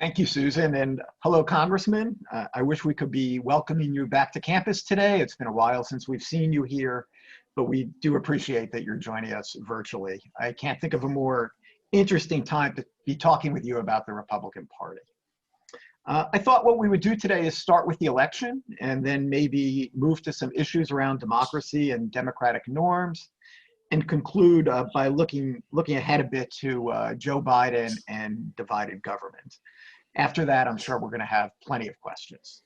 Thank you, Susan, and hello, Congressman. I wish we could be welcoming you back to campus today. It's been a while since we've seen you here, but we do appreciate that you're joining us virtually. I can't think of a more interesting time to be talking with you about the Republican Party. I thought what we would do today is start with the election and then maybe move to some issues around democracy and democratic norms, and conclude by looking ahead a bit to Joe Biden and divided government. After that, I'm sure we're going to have plenty of questions.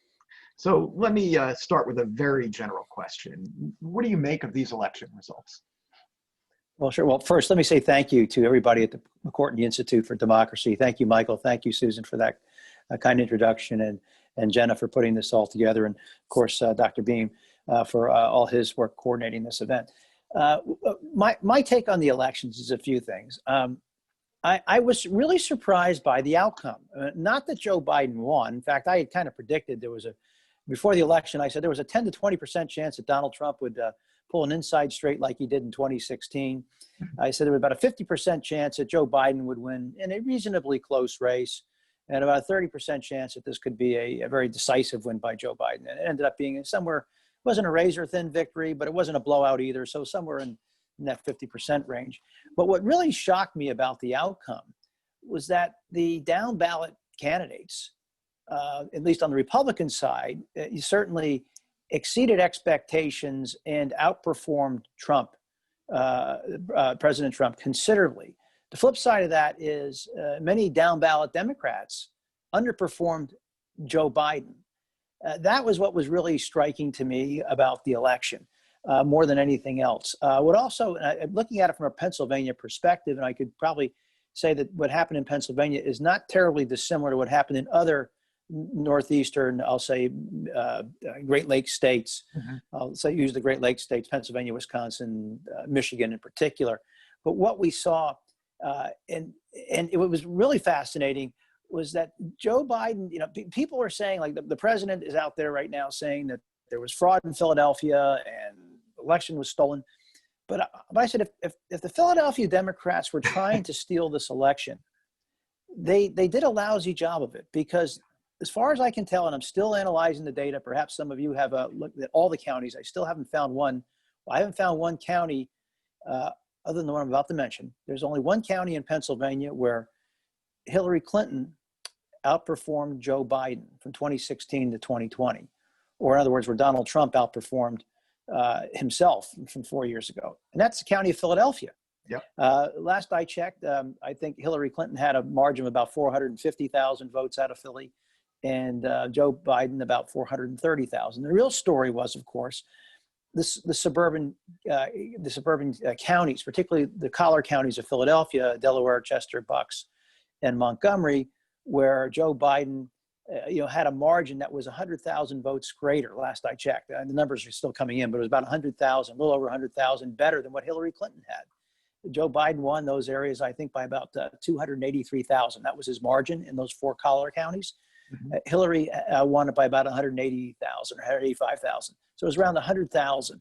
So let me start with a very general question. What do you make of these election results? Well, sure. Well, first, let me say thank you to everybody at the McCourtney Institute for Democracy. Thank you, Michael. Thank you, Susan, for that kind introduction, and Jenna for putting this all together, and of course, Dr. Beam for all his work coordinating this event. My take on the elections is a few things. I was really surprised by the outcome. Not that Joe Biden won. In fact, I had kind of predicted before the election, I said there was a 10 to 20% chance that Donald Trump would pull an inside straight like he did in 2016. I said there was about a 50% chance that Joe Biden would win in a reasonably close race, and about a 30% chance that this could be a very decisive win by Joe Biden. And it ended up being somewhere, it wasn't a razor thin victory, but it wasn't a blowout either. So somewhere in that 50% range. But what really shocked me about the outcome was that the down ballot candidates, at least on the Republican side, certainly exceeded expectations and outperformed Trump, President Trump, considerably. The flip side of that is many down ballot Democrats underperformed Joe Biden. That was what was really striking to me about the election. More than anything else. Looking at it from a Pennsylvania perspective, and I could probably say that what happened in Pennsylvania is not terribly dissimilar to what happened in other northeastern, I'll say, Great Lakes states. I'll say use the Great Lakes states, Pennsylvania, Wisconsin, Michigan in particular. But what we saw, and it was really fascinating, was that Joe Biden, people are saying, like the president is out there right now saying that there was fraud in Philadelphia and election was stolen. But I said, if the Philadelphia Democrats were trying to steal this election, they did a lousy job of it, because as far as I can tell, and I'm still analyzing the data, perhaps some of you have looked at all the counties. I still haven't found one. Well, I haven't found one county other than the one I'm about to mention. There's only one county in Pennsylvania where Hillary Clinton outperformed Joe Biden from 2016 to 2020. Or in other words, where Donald Trump outperformed himself from 4 years ago. And that's the county of Philadelphia. Yep. Last I checked, I think Hillary Clinton had a margin of about 450,000 votes out of Philly, and Joe Biden about 430,000. The real story was, of course, the suburban counties, particularly the collar counties of Philadelphia, Delaware, Chester, Bucks, and Montgomery, where Joe Biden had a margin that was 100,000 votes greater. Last I checked, and the numbers are still coming in, but it was about 100,000, a little over 100,000 better than what Hillary Clinton had. Joe Biden won those areas, I think, by about 283,000. That was his margin in those four collar counties. Hillary won it by about 180,000 or 185,000. So it was around 100,000.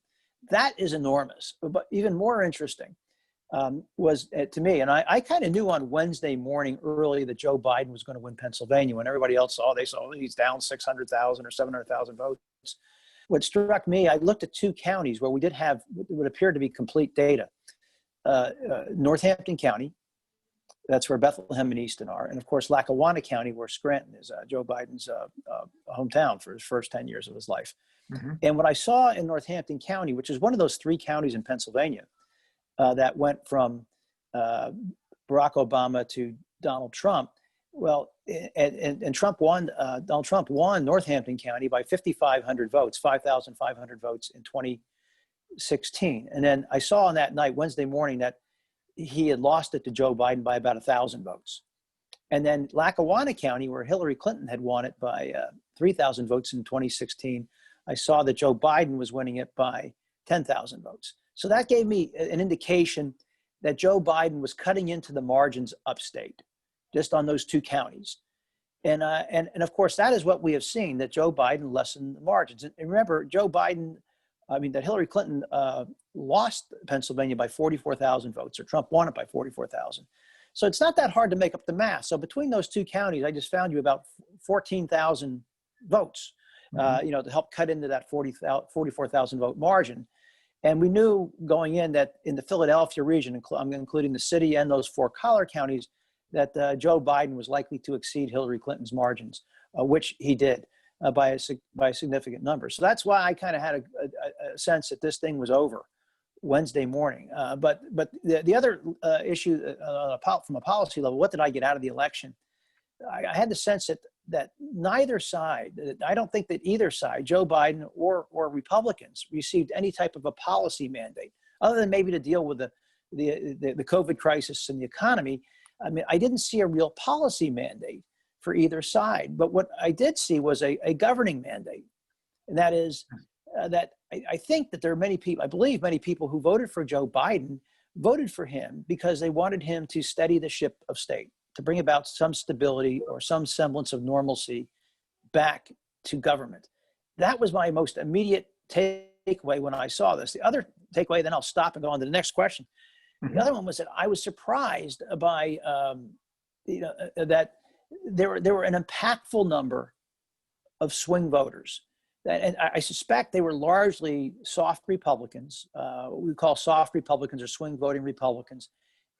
That is enormous. But even more interesting was to me, and I kind of knew on Wednesday morning early that Joe Biden was going to win Pennsylvania. When everybody else saw he's down 600,000 or 700,000 votes. What struck me, I looked at two counties where we did have what would appear to be complete data. Northampton County, that's where Bethlehem and Easton are, and of course Lackawanna County, where Scranton is, Joe Biden's hometown for his first 10 years of his life. And what I saw in Northampton County, which is one of those three counties in Pennsylvania that went from Barack Obama to Donald Trump, well, and Trump won, Donald Trump won Northampton County by 5,500 votes, 5,500 votes in 2016. And then I saw on that night, Wednesday morning, that he had lost it to Joe Biden by about 1,000 votes. And then Lackawanna County, where Hillary Clinton had won it by 3,000 votes in 2016, I saw that Joe Biden was winning it by 10,000 votes. So that gave me an indication that Joe Biden was cutting into the margins upstate, just on those two counties. And of course, that is what we have seen, that Joe Biden lessened the margins. And remember, that Hillary Clinton lost Pennsylvania by 44,000 votes, or Trump won it by 44,000. So it's not that hard to make up the math. So between those two counties, I just found you about 14,000 votes, to help cut into that 44,000 vote margin. And we knew going in that in the Philadelphia region, including the city and those 4 collar counties, that Joe Biden was likely to exceed Hillary Clinton's margins, which he did by a significant number. So that's why I kind of had a sense that this thing was over Wednesday morning. But the other issue from a policy level, what did I get out of the election? I had the sense that neither side, I don't think that either side, Joe Biden or Republicans, received any type of a policy mandate, other than maybe to deal with the COVID crisis and the economy. I mean, I didn't see a real policy mandate for either side. But what I did see was a governing mandate. And that is that I think that there are many people, I believe many people who voted for Joe Biden voted for him because they wanted him to steady the ship of state, to bring about some stability or some semblance of normalcy back to government. That was my most immediate takeaway when I saw this. The other takeaway, then I'll stop and go on to the next question. The other one was that I was surprised by, that there were an impactful number of swing voters. And I suspect they were largely soft Republicans, what we call soft Republicans or swing voting Republicans,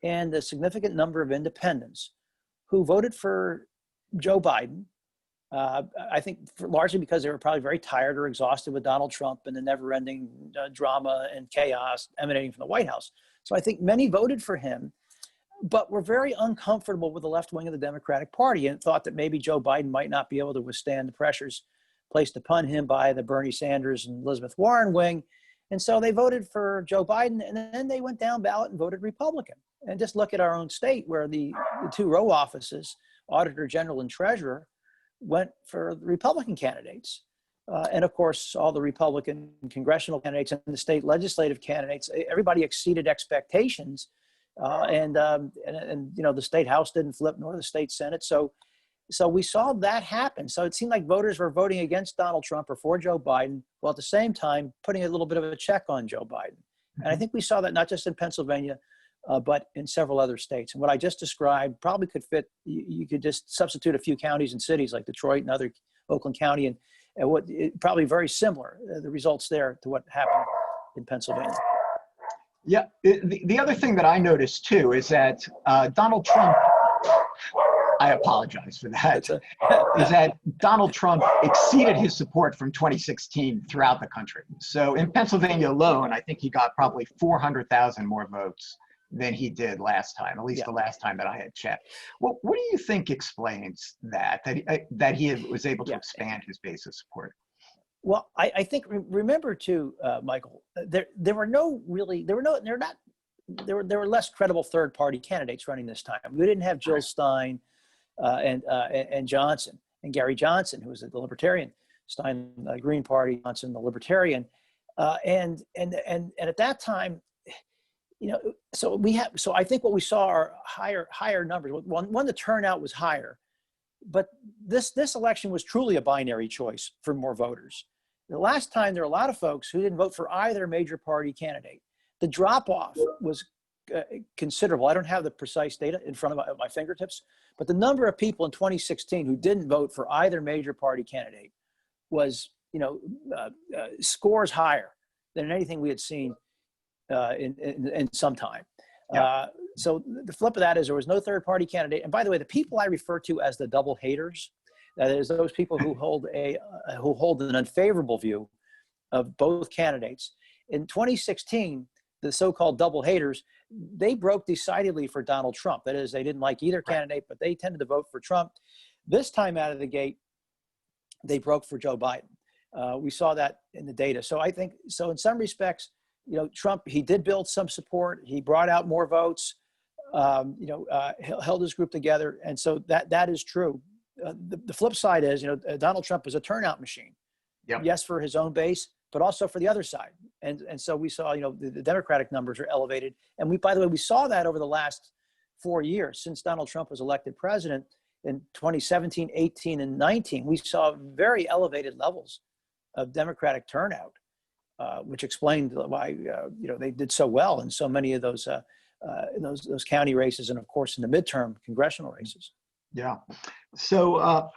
and a significant number of independents who voted for Joe Biden. I think largely because they were probably very tired or exhausted with Donald Trump and the never-ending drama and chaos emanating from the White House. So I think many voted for him, but were very uncomfortable with the left wing of the Democratic Party and thought that maybe Joe Biden might not be able to withstand the pressures placed upon him by the Bernie Sanders and Elizabeth Warren wing. And so they voted for Joe Biden, and then they went down ballot and voted Republican. And just look at our own state where the 2 row offices, Auditor General and Treasurer, went for the Republican candidates. And of course, all the Republican congressional candidates and the state legislative candidates, everybody exceeded expectations. And the state House didn't flip, nor the state Senate. So we saw that happen. So it seemed like voters were voting against Donald Trump or for Joe Biden, while at the same time putting a little bit of a check on Joe Biden. And I think we saw that not just in Pennsylvania, but in several other states. And what I just described probably could fit. You could just substitute a few counties and cities like Detroit and other Oakland County, and probably very similar, the results there to what happened in Pennsylvania. Yeah, the other thing that I noticed too is that Donald Trump, I apologize for that, is that Donald Trump exceeded his support from 2016 throughout the country. So in Pennsylvania alone, I think he got probably 400,000 more votes than he did last time, at least the last time that I had checked. Well, what do you think explains that he was able to expand his base of support? Well, I think, remember too, Michael, there were less credible third-party candidates running this time. We didn't have Jill Stein and Johnson, and Gary Johnson, who was the Libertarian, Stein, Green Party, Johnson, the Libertarian, and at that time, so I think what we saw are higher numbers. One, the turnout was higher, but this election was truly a binary choice for more voters. The last time, there were a lot of folks who didn't vote for either major party candidate. The drop-off was considerable. I don't have the precise data in front of my fingertips, but the number of people in 2016 who didn't vote for either major party candidate was, scores higher than anything we had seen in some time. Yeah. So the flip of that is there was no third party candidate. And by the way, the people I refer to as the double haters, that is those people who hold an unfavorable view of both candidates. In 2016, the so-called double haters, they broke decidedly for Donald Trump. That is, they didn't like either candidate, but they tended to vote for Trump. This time out of the gate, they broke for Joe Biden. We saw that in the data. So I think, so in some respects, Trump, he did build some support. He brought out more votes, held his group together. And so that is true. The flip side is, Donald Trump was a turnout machine. Yep. Yes, for his own base, but also for the other side. And so we saw, the Democratic numbers are elevated. And by the way, we saw that over the last 4 years since Donald Trump was elected president in 2017, 18, and 19. We saw very elevated levels of Democratic turnout, which explained why, they did so well in so many of those in those county races, and of course in the midterm congressional races. Yeah. So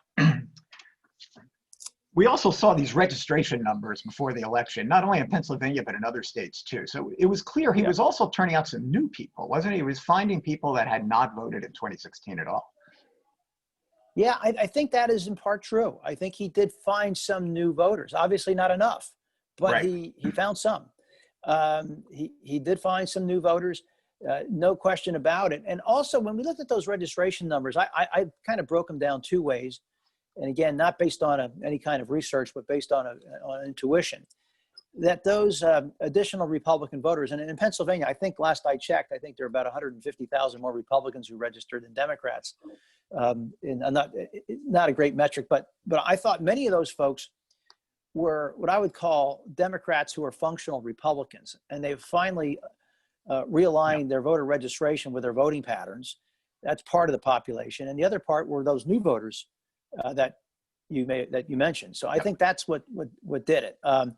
we also saw these registration numbers before the election, not only in Pennsylvania, but in other states too. So it was clear he was also turning out some new people, wasn't he? He was finding people that had not voted in 2016 at all. Yeah, I think that is in part true. I think he did find some new voters, obviously not enough, but Right. he found some. He did find some new voters, no question about it. And also when we looked at those registration numbers, I kind of broke them down two ways. And again, not based on any kind of research, but based on intuition, that those additional Republican voters, and in Pennsylvania, I think last I checked, I think there are about 150,000 more Republicans who registered than Democrats. Not a great metric, but I thought many of those folks were what I would call Democrats who are functional Republicans, and they've finally realigned their voter registration with their voting patterns. That's part of the population, and the other part were those new voters that you mentioned. So I think that's what did it. But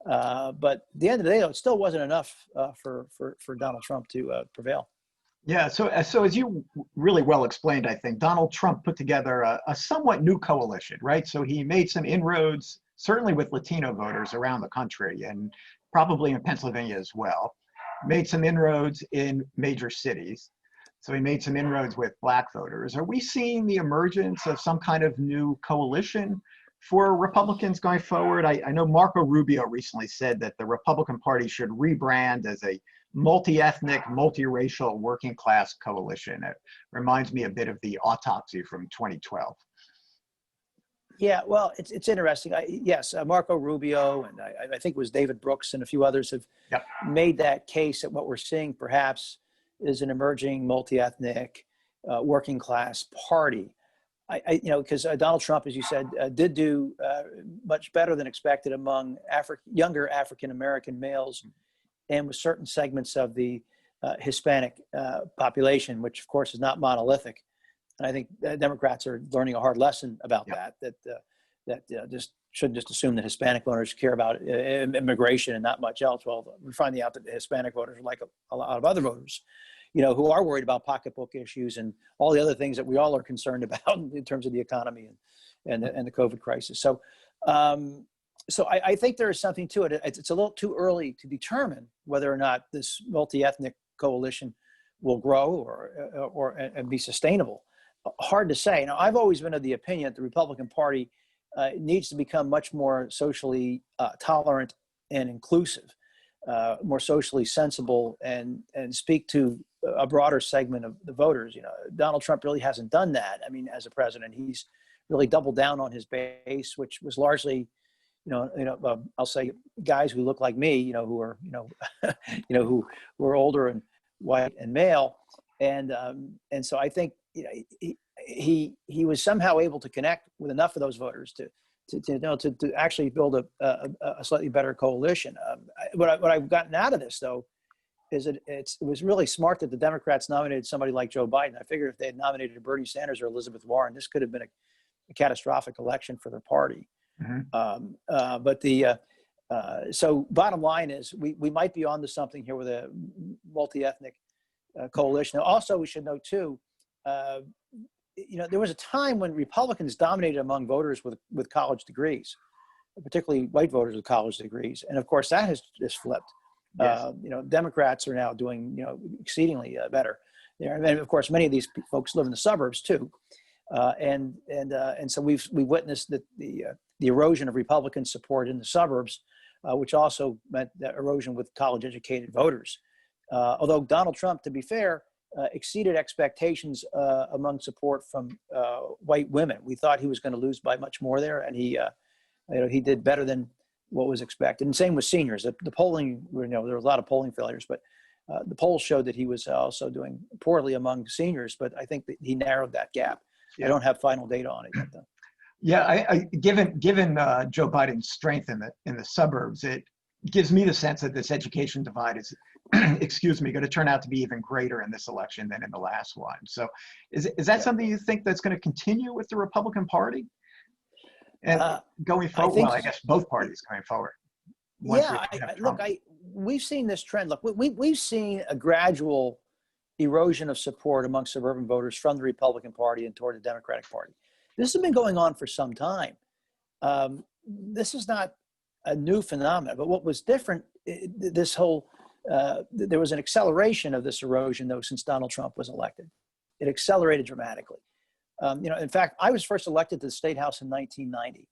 at the end of the day, though, it still wasn't enough for Donald Trump to prevail. Yeah, so as you really well explained, I think Donald Trump put together a somewhat new coalition, right? So he made some inroads, certainly with Latino voters around the country, and probably in Pennsylvania as well. Made some inroads in major cities. So he made some inroads with Black voters. Are we seeing the emergence of some kind of new coalition for Republicans going forward? I know Marco Rubio recently said that the Republican Party should rebrand as a multi-ethnic, multiracial working class coalition. It reminds me a bit of the autopsy from 2012. Yeah, well, it's interesting. Yes, Marco Rubio, and I think it was David Brooks and a few others have made that case that what we're seeing perhaps is an emerging multi-ethnic working class party. Because Donald Trump, as you said, did do much better than expected among younger African-American males and with certain segments of the Hispanic population, which of course is not monolithic. And I think Democrats are learning a hard lesson about that just shouldn't just assume that Hispanic voters care about immigration and not much else. Well, we're finding out that the Hispanic voters are like a lot of other voters, who are worried about pocketbook issues and all the other things that we all are concerned about in terms of the economy and the COVID crisis. So, I think there is something to it. It's a little too early to determine whether or not this multi-ethnic coalition will grow and be sustainable. Hard to say. Now, I've always been of the opinion that the Republican Party needs to become much more socially tolerant and inclusive, more socially sensible, and speak to a broader segment of the voters. Donald Trump really hasn't done that. I mean, as a president, he's really doubled down on his base, which was largely, I'll say guys who look like me, who are, who are older and white and male, and so I think he was somehow able to connect with enough of those voters to actually build a slightly better coalition. What I've gotten out of this, though, is it was really smart that the Democrats nominated somebody like Joe Biden. I figured if they had nominated Bernie Sanders or Elizabeth Warren, this could have been a catastrophic election for their party. Mm-hmm. So bottom line is we might be onto something here with a multi-ethnic coalition. Now, also, we should note too, there was a time when Republicans dominated among voters with college degrees, particularly white voters with college degrees, and of course that has just flipped. Yes. Democrats are now doing exceedingly better there, and of course many of these folks live in the suburbs too, and so we've witnessed the erosion of Republican support in the suburbs, which also meant that erosion with college-educated voters. Although Donald Trump, to be fair, exceeded expectations among support from white women. We thought he was going to lose by much more there, and he did better than what was expected. And same with seniors. The polling, there were a lot of polling failures, but the polls showed that he was also doing poorly among seniors. But I think that he narrowed that gap. Yeah. I don't have final data on it yet, though. Yeah, given Joe Biden's strength in the suburbs, it gives me the sense that this education divide is, going to turn out to be even greater in this election than in the last one. So, is that something you think that's going to continue with the Republican Party? And going forward, I guess both parties going forward. We've seen this trend. Look, we've seen a gradual erosion of support among suburban voters from the Republican Party and toward the Democratic Party. This has been going on for some time. This is not a new phenomenon, but what was different, there was an acceleration of this erosion, though, since Donald Trump was elected. It accelerated dramatically. In fact, I was first elected to the State House in 1990.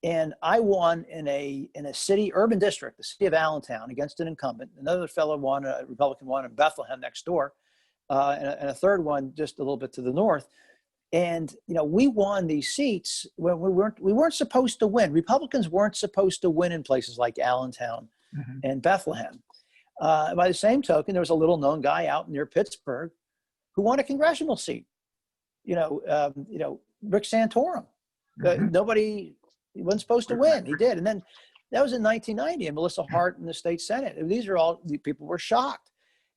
And I won in a city, urban district, the city of Allentown, against an incumbent. Another fellow won, a Republican won in Bethlehem next door, and a third one just a little bit to the north. And we won these seats when we weren't supposed to win. Republicans weren't supposed to win in places like Allentown and Bethlehem. By the same token, there was a little known guy out near Pittsburgh who won a congressional seat. Rick Santorum. He wasn't supposed to win. He did. And then that was in 1990, and Melissa Hart in the state Senate. These are all, people were shocked.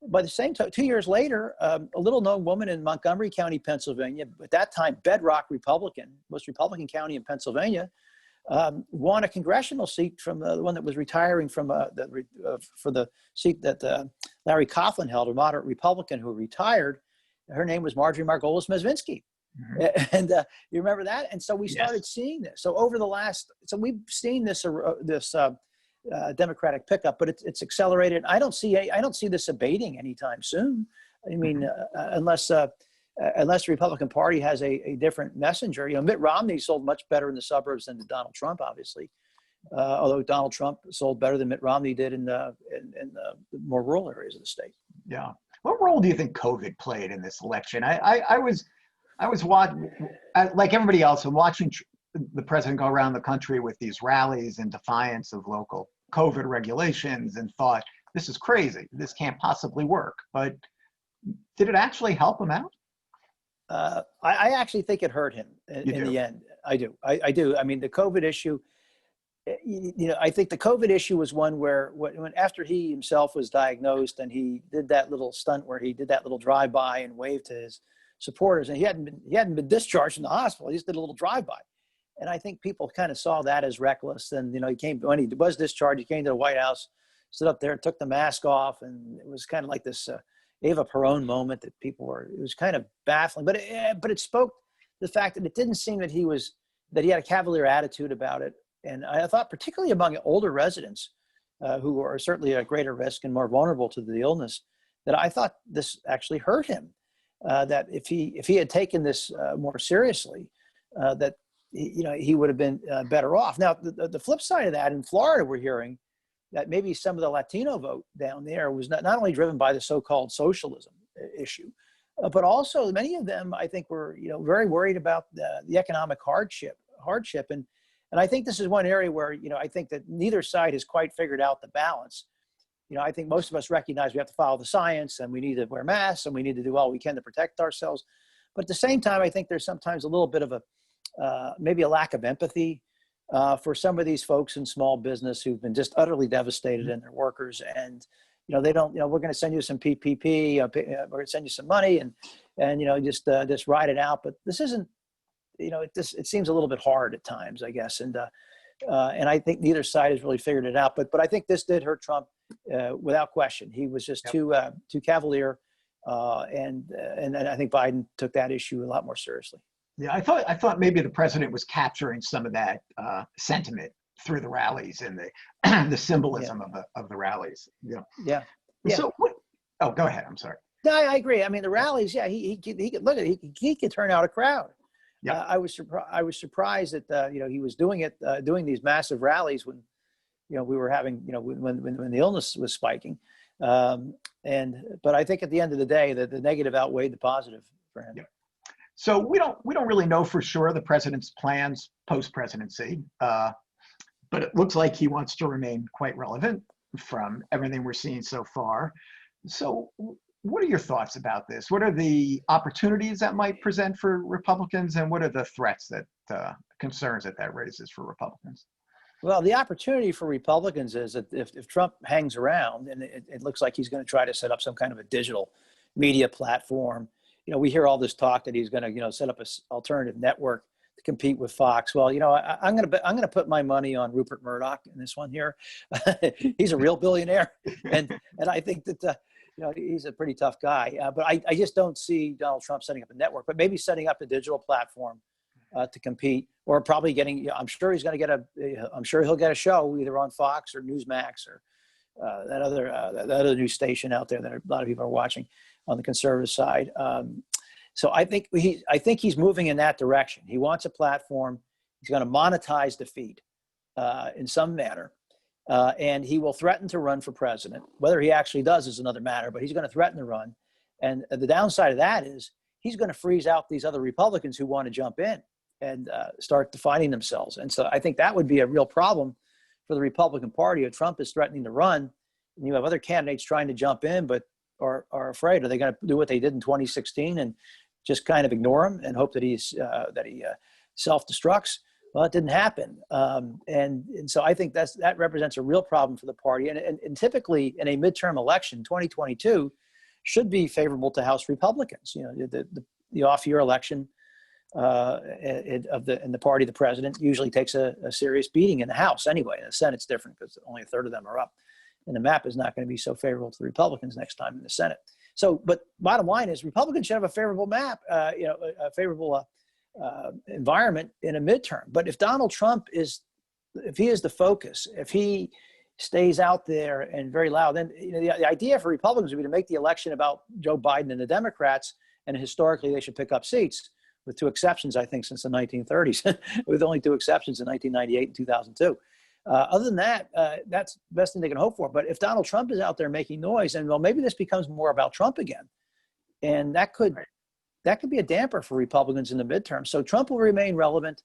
By the same time, 2 years later, a little known woman in Montgomery County, Pennsylvania, at that time, bedrock Republican, most Republican county in Pennsylvania, won a congressional seat from the one that was retiring from for the seat that Larry Coughlin held, a moderate Republican who retired. Her name was Marjorie Margolis-Mezvinsky. And you remember that? And so we started seeing this. So we've seen this Democratic pickup, but it's accelerated. I don't see this abating anytime soon. I mean, unless the Republican Party has a different messenger. Mitt Romney sold much better in the suburbs than Donald Trump, obviously. Although Donald Trump sold better than Mitt Romney did in the more rural areas of the state. Yeah. What role do you think COVID played in this election? I was watching, like everybody else, I'm watching the president go around the country with these rallies in defiance of local COVID regulations and thought, this is crazy. This can't possibly work. But did it actually help him out? I actually think it hurt him in the end. I do. I do. I mean, the COVID issue, I think the COVID issue was one where when after he himself was diagnosed and he did that little stunt where he did that little drive-by and waved to his supporters, and he hadn't been discharged from the hospital. He just did a little drive-by. And I think people kind of saw that as reckless. And, when he was discharged, he came to the White House, stood up there, took the mask off. And it was kind of like this Eva Peron moment that it was kind of baffling. But it spoke to the fact that it didn't seem that he had a cavalier attitude about it. And I thought particularly among older residents who are certainly at greater risk and more vulnerable to the illness, that I thought this actually hurt him. That if he had taken this more seriously, that he would have been better off. Now, the flip side of that, in Florida, we're hearing that maybe some of the Latino vote down there was not only driven by the so-called socialism issue, but also many of them, I think, were very worried about the economic hardship, and I think this is one area where I think that neither side has quite figured out the balance. I think most of us recognize we have to follow the science and we need to wear masks and we need to do all we can to protect ourselves. But at the same time, I think there's sometimes a little bit of maybe a lack of empathy for some of these folks in small business who've been just utterly devastated in their workers. And, they don't, we're going to send you some PPP, we're going to send you some money and just ride it out. But this isn't, it seems a little bit hard at times, I guess. And I think neither side has really figured it out. But I think this did hurt Trump without question. He was just too cavalier, and I think Biden took that issue a lot more seriously. Yeah, I thought maybe the president was capturing some of that sentiment through the rallies and the symbolism of the rallies. Yeah. So oh, go ahead. I'm sorry. No, I agree. I mean, the rallies. Yeah, he could look at it. He could turn out a crowd. Yeah, I was surprised that he was doing these massive rallies when we were having when the illness was spiking, but I think at the end of the day that the negative outweighed the positive for him. Yeah. So we don't really know for sure the president's plans post-presidency, but it looks like he wants to remain quite relevant from everything we're seeing so far. So what are your thoughts about this? What are the opportunities that might present for Republicans, and what are the threats that concerns that raises for Republicans? Well, the opportunity for Republicans is that if Trump hangs around, and it looks like he's going to try to set up some kind of a digital media platform. We hear all this talk that he's going to set up an alternative network to compete with Fox. Well, I'm going to put my money on Rupert Murdoch in this one here. He's a real billionaire, and I think that he's a pretty tough guy. But I just don't see Donald Trump setting up a network, but maybe setting up a digital platform to compete, or probably getting. I'm sure he's going to get I'm sure he'll get a show either on Fox or Newsmax or that other news station out there that a lot of people are watching on the conservative side. So I think he's moving in that direction. He wants a platform. He's going to monetize defeat in some manner. And he will threaten to run for president. Whether he actually does is another matter, but he's going to threaten to run. And the downside of that is he's going to freeze out these other Republicans who want to jump in and start defining themselves. And so I think that would be a real problem for the Republican Party if Trump is threatening to run and you have other candidates trying to jump in, but are afraid. Are they going to do what they did in 2016 and just kind of ignore him and hope that he self-destructs? Well, it didn't happen. And so I think that represents a real problem for the party. And typically in a midterm election, 2022 should be favorable to House Republicans. The off-year election in the party, the president usually takes a serious beating in the House anyway. In the Senate's different because only a third of them are up. And the map is not going to be so favorable to the Republicans next time in the Senate. So, but bottom line is Republicans should have a favorable map, a favorable environment in a midterm. But if Donald Trump if he is the focus, if he stays out there and very loud, then the idea for Republicans would be to make the election about Joe Biden and the Democrats, and historically they should pick up seats, with two exceptions, I think, since the 1930s, with only two exceptions in 1998 and 2002. Other than that, that's the best thing they can hope for. But if Donald Trump is out there making noise, and well, maybe this becomes more about Trump again, and that could be a damper for Republicans in the midterm. So Trump will remain relevant.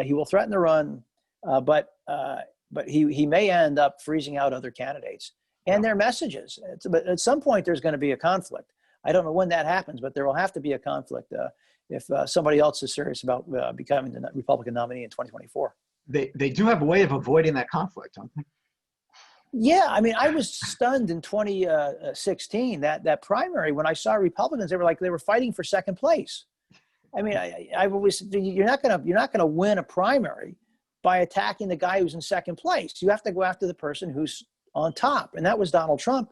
He will threaten to run, but he may end up freezing out other candidates and their messages. But at some point, there's going to be a conflict. I don't know when that happens, but there will have to be a conflict if somebody else is serious about becoming the Republican nominee in 2024. They do have a way of avoiding that conflict, don't they? Yeah, I mean, I was stunned in 2016 that primary when I saw Republicans. They were fighting for second place. I mean, I've always you're not gonna win a primary by attacking the guy who's in second place. You have to go after the person who's on top, and that was Donald Trump.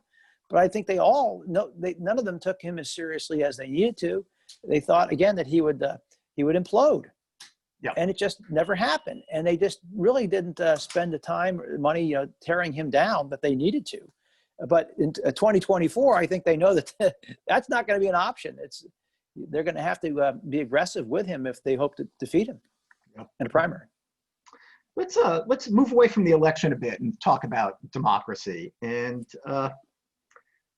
But I think none of them took him as seriously as they needed to. They thought again that he would implode. Yeah. And it just never happened. And they just really didn't spend the time or money, tearing him down that they needed to. But in 2024, I think they know that that's not going to be an option. They're going to have to be aggressive with him if they hope to defeat him in a primary. Let's move away from the election a bit and talk about democracy. And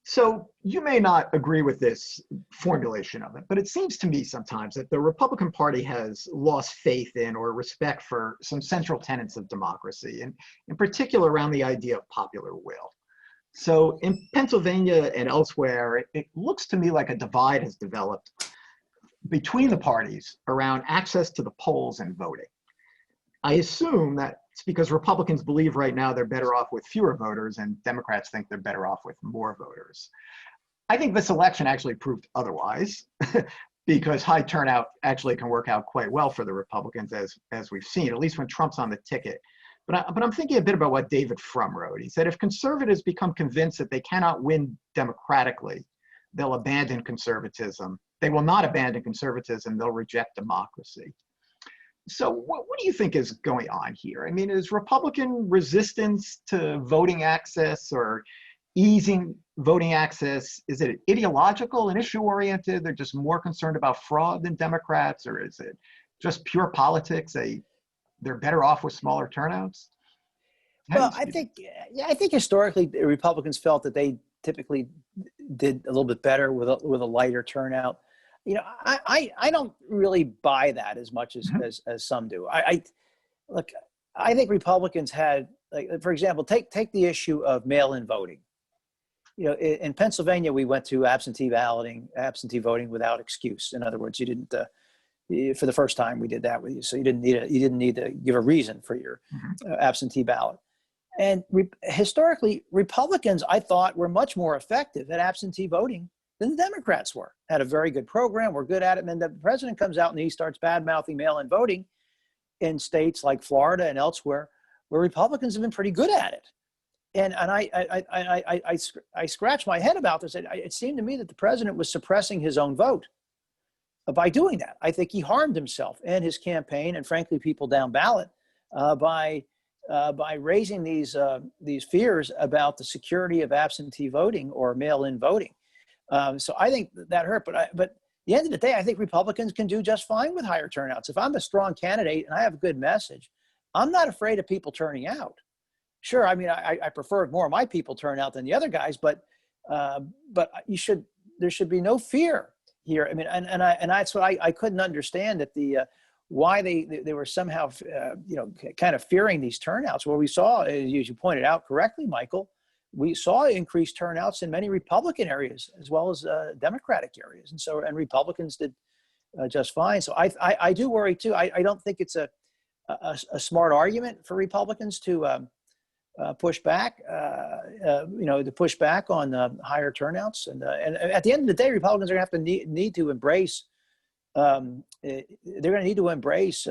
so you may not agree with this formulation of it, but it seems to me sometimes that the Republican Party has lost faith in or respect for some central tenets of democracy, and in particular around the idea of popular will. So in Pennsylvania and elsewhere, it looks to me like a divide has developed between the parties around access to the polls and voting. I assume that it's because Republicans believe right now they're better off with fewer voters and Democrats think they're better off with more voters. I think this election actually proved otherwise because high turnout actually can work out quite well for the Republicans as we've seen, at least when Trump's on the ticket. But I'm thinking a bit about what David Frum wrote. He said, if conservatives become convinced that they cannot win democratically, they'll abandon conservatism. They will not abandon conservatism, they'll reject democracy. So what do you think is going on here? I mean, is Republican resistance to voting access or easing voting access, is it ideological and issue-oriented? They're just more concerned about fraud than Democrats, or is it just pure politics? They're better off with smaller turnouts? Well, I think historically the Republicans felt that they typically did a little bit better with a lighter turnout. I don't really buy that as much as some do. I think Republicans had, for example, take the issue of mail-in voting. In Pennsylvania, we went to absentee voting without excuse. In other words, you didn't, for the first time we did that with you. So you didn't need to give a reason for your absentee ballot. And historically, Republicans, I thought, were much more effective at absentee voting than the Democrats were. Had a very good program, were good at it. And then the president comes out and he starts bad-mouthing mail-in voting in states like Florida and elsewhere, where Republicans have been pretty good at it. I scratched my head about this. It seemed to me that the president was suppressing his own vote by doing that. I think he harmed himself and his campaign, and frankly, people down ballot, by raising these fears about the security of absentee voting or mail-in voting. So I think that hurt. But at the end of the day, I think Republicans can do just fine with higher turnouts. If I'm a strong candidate and I have a good message, I'm not afraid of people turning out. Sure, I mean, I prefer more of my people turn out than the other guys, but there should be no fear here. I mean, and that's what I couldn't understand, that why they were somehow kind of fearing these turnouts. Well, we saw, as you pointed out correctly, Michael, we saw increased turnouts in many Republican areas as well as Democratic areas, and Republicans did just fine. So I do worry too. I don't think it's a smart argument for Republicans to push back, to push back on higher turnouts, and at the end of the day, Republicans are going to have to need to embrace. They're going to need to embrace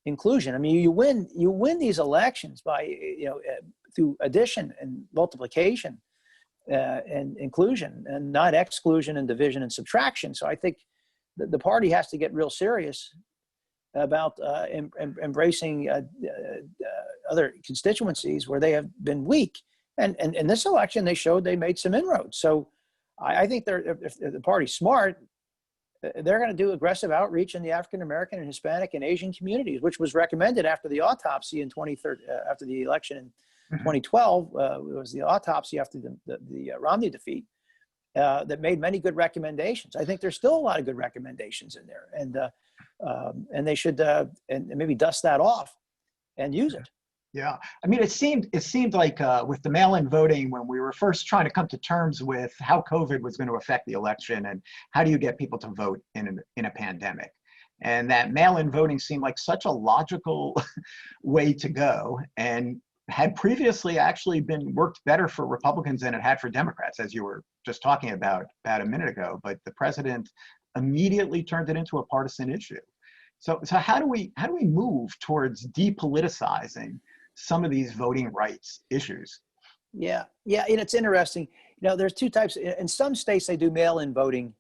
inclusion. I mean, you win these elections by through addition and multiplication and inclusion, and not exclusion and division and subtraction. So I think the party has to get real serious about embracing other constituencies where they have been weak. And in this election, they showed they made some inroads. So I think if the party's smart, they're going to do aggressive outreach in the African American and Hispanic and Asian communities, which was recommended after the autopsy in 2013, after the election in 2012. It was the autopsy after the Romney defeat that made many good recommendations. I think there's still a lot of good recommendations in there, and they should and maybe dust that off and use it. Yeah, I mean, it seemed like with the mail-in voting, when we were first trying to come to terms with how COVID was going to affect the election and how do you get people to vote in a pandemic, and that mail-in voting seemed like such a logical way to go, and had previously actually been worked better for Republicans than it had for Democrats, as you were just talking about a minute ago. But the president immediately turned it into a partisan issue. So how do we move towards depoliticizing some of these voting rights issues? Yeah, and it's interesting. There's two types. In some states, they do mail-in voting,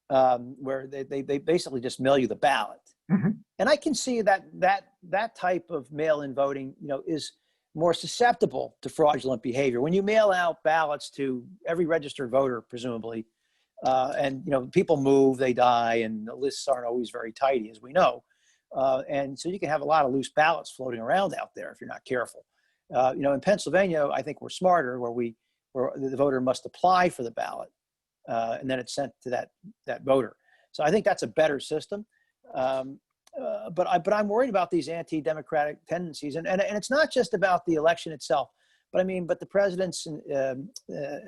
where they basically just mail you the ballot. Mm-hmm. And I can see that type of mail-in voting, is more susceptible to fraudulent behavior. When you mail out ballots to every registered voter, presumably, and people move, they die, and the lists aren't always very tidy, as we know. And so you can have a lot of loose ballots floating around out there if you're not careful. In Pennsylvania, I think we're smarter, where the voter must apply for the ballot, and then it's sent to that voter. So I think that's a better system. But I'm worried about these anti-democratic tendencies, and it's not just about the election itself, but the president's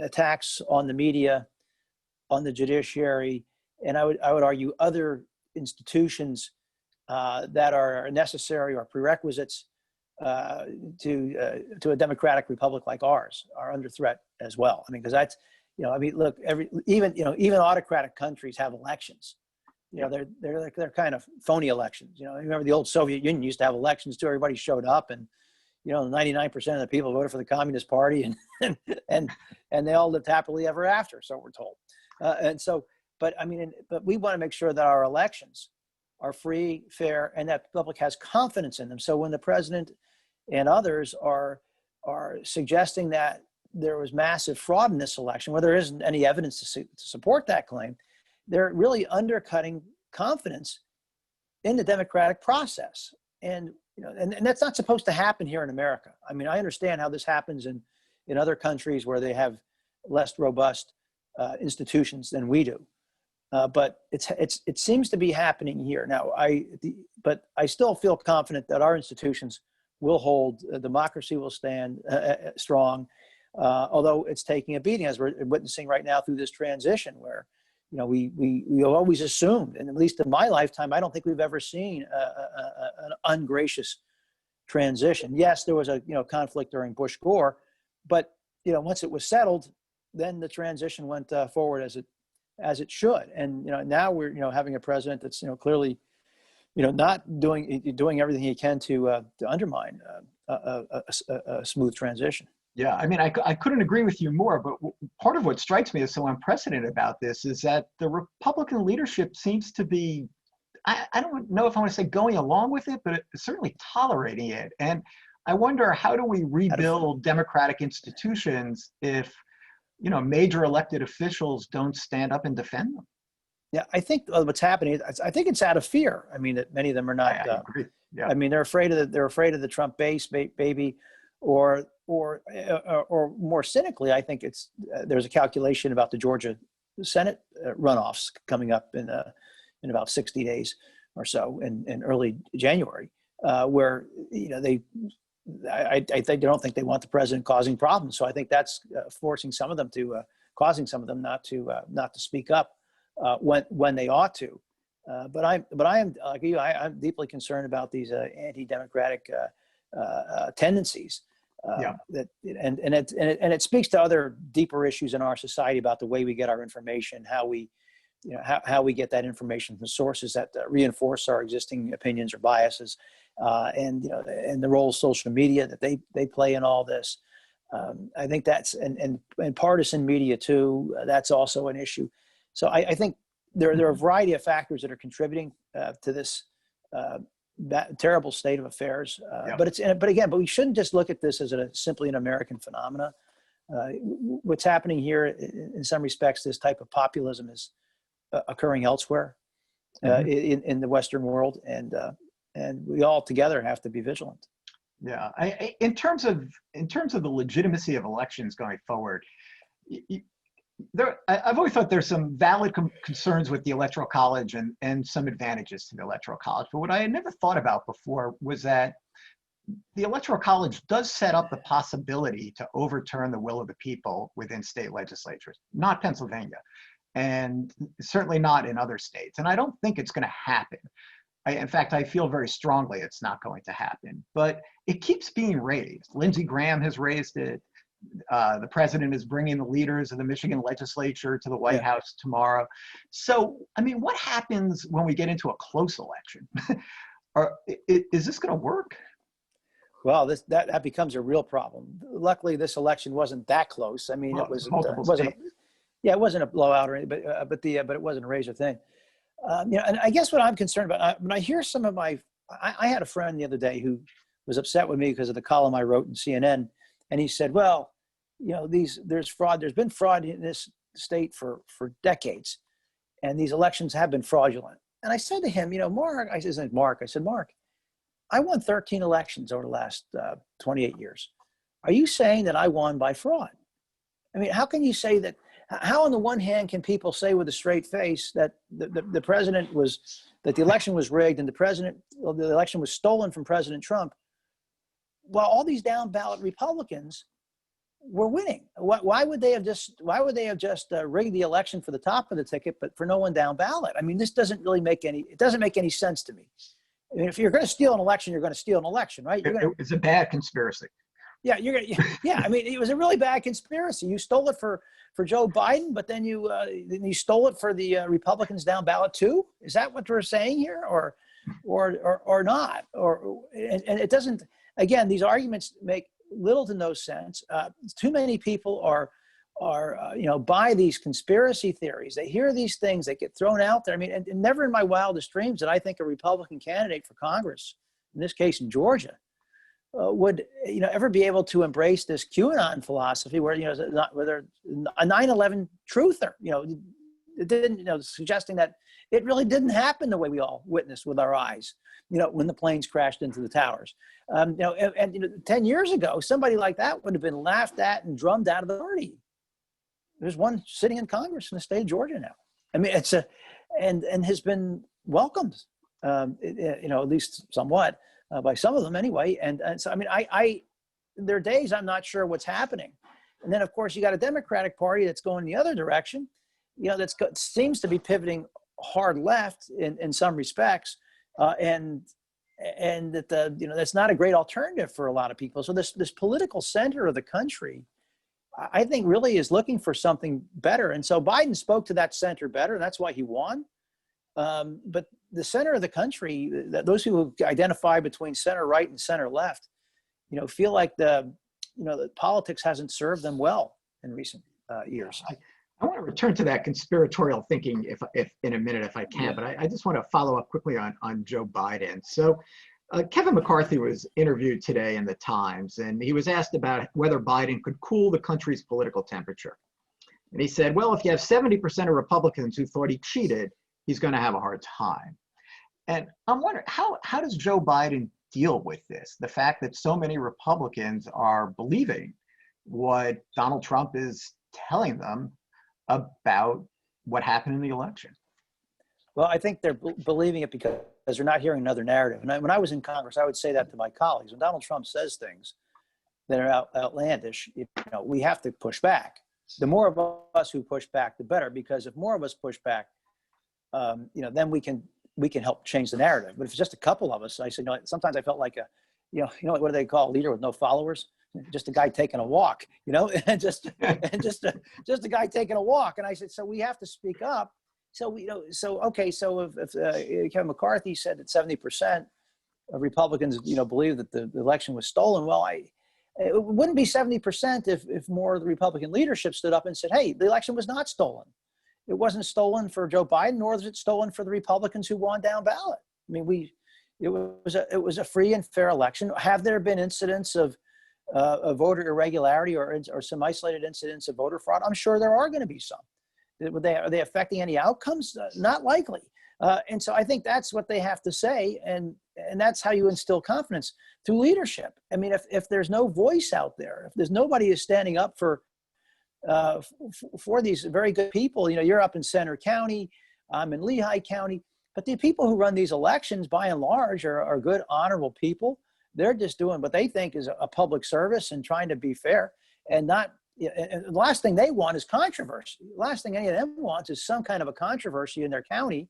attacks on the media, on the judiciary, and I would argue other institutions that are necessary or prerequisites to a democratic republic like ours are under threat as well. Because that's, look, even autocratic countries have elections. They're kind of phony elections. Remember the old Soviet Union used to have elections too. Everybody showed up, and 99% of the people voted for the Communist Party, and they all lived happily ever after, so we're told. But we want to make sure that our elections are free, fair, and that the public has confidence in them. So when the president and others are suggesting that there was massive fraud in this election, where there isn't any evidence to support that claim, they're really undercutting confidence in the democratic process. And that's not supposed to happen here in America. I understand how this happens in other countries where they have less robust institutions than we do. But it seems to be happening here now. But I still feel confident that our institutions will hold. Democracy will stand strong, although it's taking a beating, as we're witnessing right now through this transition, where we always assumed, and at least in my lifetime, I don't think we've ever seen an ungracious transition. Yes, there was a conflict during Bush-Gore, but once it was settled, then the transition went forward as it should. And now we're having a president that's clearly not doing everything he can to undermine a smooth transition. Yeah, I mean, I couldn't agree with you more, but part of what strikes me as so unprecedented about this is that the Republican leadership seems to be, I don't know if I want to say going along with it, but certainly tolerating it. And I wonder, how do we rebuild democratic institutions if, major elected officials don't stand up and defend them? Yeah, I think what's happening, I think it's out of fear. I mean, that many of them are not. I agree. Yeah. I mean, they're afraid of the Trump base, baby, or more cynically, I think it's there's a calculation about the Georgia Senate runoffs coming up in about 60 days or so in early January, where I think they don't think they want the president causing problems. So I think that's forcing some of them to causing some of them not to speak up when they ought to. But I am like you. I'm deeply concerned about these anti-democratic tendencies. That it speaks to other deeper issues in our society about the way we get our information, how we get that information from sources that reinforce our existing opinions or biases, and the role of social media that they play in all this. I think that's and partisan media too. That's also an issue. So I think there are a variety of factors that are contributing to this that terrible state of affairs. But we shouldn't just look at this as simply an American phenomena. What's happening here, in some respects, this type of populism is occurring elsewhere in the Western world, and we all together have to be vigilant. Yeah, in terms of the legitimacy of elections going forward, I've always thought there's some valid concerns with the Electoral College and some advantages to the Electoral College. But what I had never thought about before was that the Electoral College does set up the possibility to overturn the will of the people within state legislatures, not Pennsylvania, and certainly not in other states. And I don't think it's going to happen. In fact, I feel very strongly it's not going to happen. But it keeps being raised. Lindsey Graham has raised it. The president is bringing the leaders of the Michigan legislature to the White House tomorrow. So, I mean, what happens when we get into a close election? Is this going to work? Well, that becomes a real problem. Luckily, this election wasn't that close. I mean, it wasn't a blowout or anything, but it wasn't a razor thing. And I guess what I'm concerned about when I hear some of I had a friend the other day who was upset with me because of the column I wrote in CNN. And he said, well, there's fraud. There's been fraud in this state for decades. And these elections have been fraudulent. And I said to him, Mark, I said, Mark, I won 13 elections over the last 28 years. Are you saying that I won by fraud? I mean, how can you say that? How on the one hand can people say with a straight face that the president that the election was rigged and the election was stolen from President Trump, while all these down ballot Republicans were winning? Why would they have just rigged the election for the top of the ticket, but for no one down ballot? I mean, this doesn't make any sense to me. I mean, if you're going to steal an election, you're going to steal an election, right? It's a bad conspiracy. Yeah, I mean, it was a really bad conspiracy. You stole it for Joe Biden, but then you stole it for the Republicans down ballot too. Is that what we're saying here, or not? And it doesn't. Again, these arguments make little to no sense. Too many people are buy these conspiracy theories. They hear these things, they get thrown out there. I mean, and never in my wildest dreams did I think a Republican candidate for Congress, in this case in Georgia, would ever be able to embrace this QAnon philosophy where they're a 9/11 truther. It didn't suggesting that it really didn't happen the way we all witnessed with our eyes. When the planes crashed into the towers. 10 years ago, somebody like that would have been laughed at and drummed out of the party. There's one sitting in Congress in the state of Georgia now. I mean, it's and has been welcomed, at least somewhat by some of them anyway. And so, I mean, there are days I'm not sure what's happening. And then, of course, you got a Democratic Party that's going the other direction, seems to be pivoting hard left in some respects. And that that's not a great alternative for a lot of people. So this political center of the country, I think, really is looking for something better. And so Biden spoke to that center better, and that's why he won. But the center of the country, those who identify between center right and center left, feel like the that politics hasn't served them well in recent years. I want to return to that conspiratorial thinking if in a minute, if I can, but I just want to follow up quickly on Joe Biden. So Kevin McCarthy was interviewed today in the Times, and he was asked about whether Biden could cool the country's political temperature. And he said, well, if you have 70% of Republicans who thought he cheated, he's going to have a hard time. And I'm wondering, how does Joe Biden deal with this? The fact that so many Republicans are believing what Donald Trump is telling them about what happened in the election. Well, I think they're believing it because they're not hearing another narrative. And when I was in Congress, I would say that to my colleagues. When Donald Trump says things that are outlandish, we have to push back. The more of us who push back, the better, because if more of us push back, then we can help change the narrative. But if it's just a couple of us, I said, sometimes I felt like what do they call a leader with no followers? Just a guy taking a walk, and just a guy taking a walk. And I said, so we have to speak up. So if Kevin McCarthy said that 70% of Republicans, believe that the election was stolen, well, it wouldn't be 70% if more of the Republican leadership stood up and said, hey, the election was not stolen. It wasn't stolen for Joe Biden, nor was it stolen for the Republicans who won down ballot. I mean, it was a free and fair election. Have there been incidents of voter irregularity or some isolated incidents of voter fraud? I'm sure there are going to be some. Are they affecting any outcomes? Not likely. And so I think that's what they have to say, and that's how you instill confidence through leadership. I mean, if there's no voice out there, if there's nobody who's standing up for these very good people, you're up in Center County, I'm in Lehigh County, but the people who run these elections, by and large, are good, honorable people. They're just doing what they think is a public service and trying to be fair, and not. And the last thing they want is controversy. The last thing any of them wants is some kind of a controversy in their county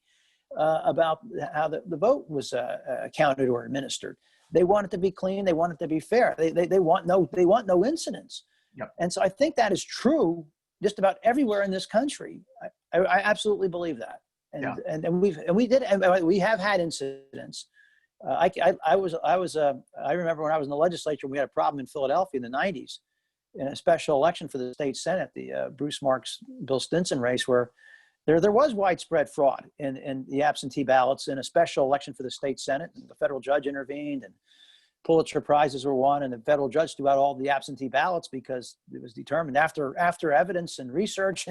about how the vote was counted or administered. They want it to be clean. They want it to be fair. They want no incidents. Yep. And so I think that is true just about everywhere in this country. I absolutely believe that. And we have had incidents. I remember when I was in the legislature, we had a problem in Philadelphia in the 90s. In a special election for the state Senate, the Bruce Marks, Bill Stinson race, where there was widespread fraud in the absentee ballots in a special election for the state Senate. And the federal judge intervened, and Pulitzer Prizes were won, and the federal judge threw out all the absentee ballots because it was determined after evidence and research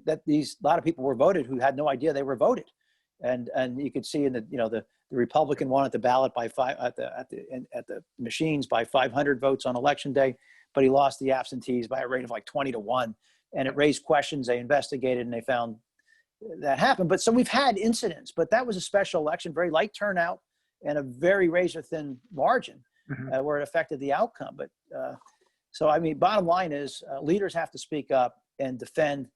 that a lot of people were voted who had no idea they were voted. And you could see in the Republican wanted the ballot by at the machines by 500 votes on election day, but he lost the absentees by a rate of like 20-1, and it raised questions. They investigated and they found that happened. But so we've had incidents, but that was a special election, very light turnout and a very razor thin margin where it affected the outcome. But so, I mean, bottom line is leaders have to speak up and defend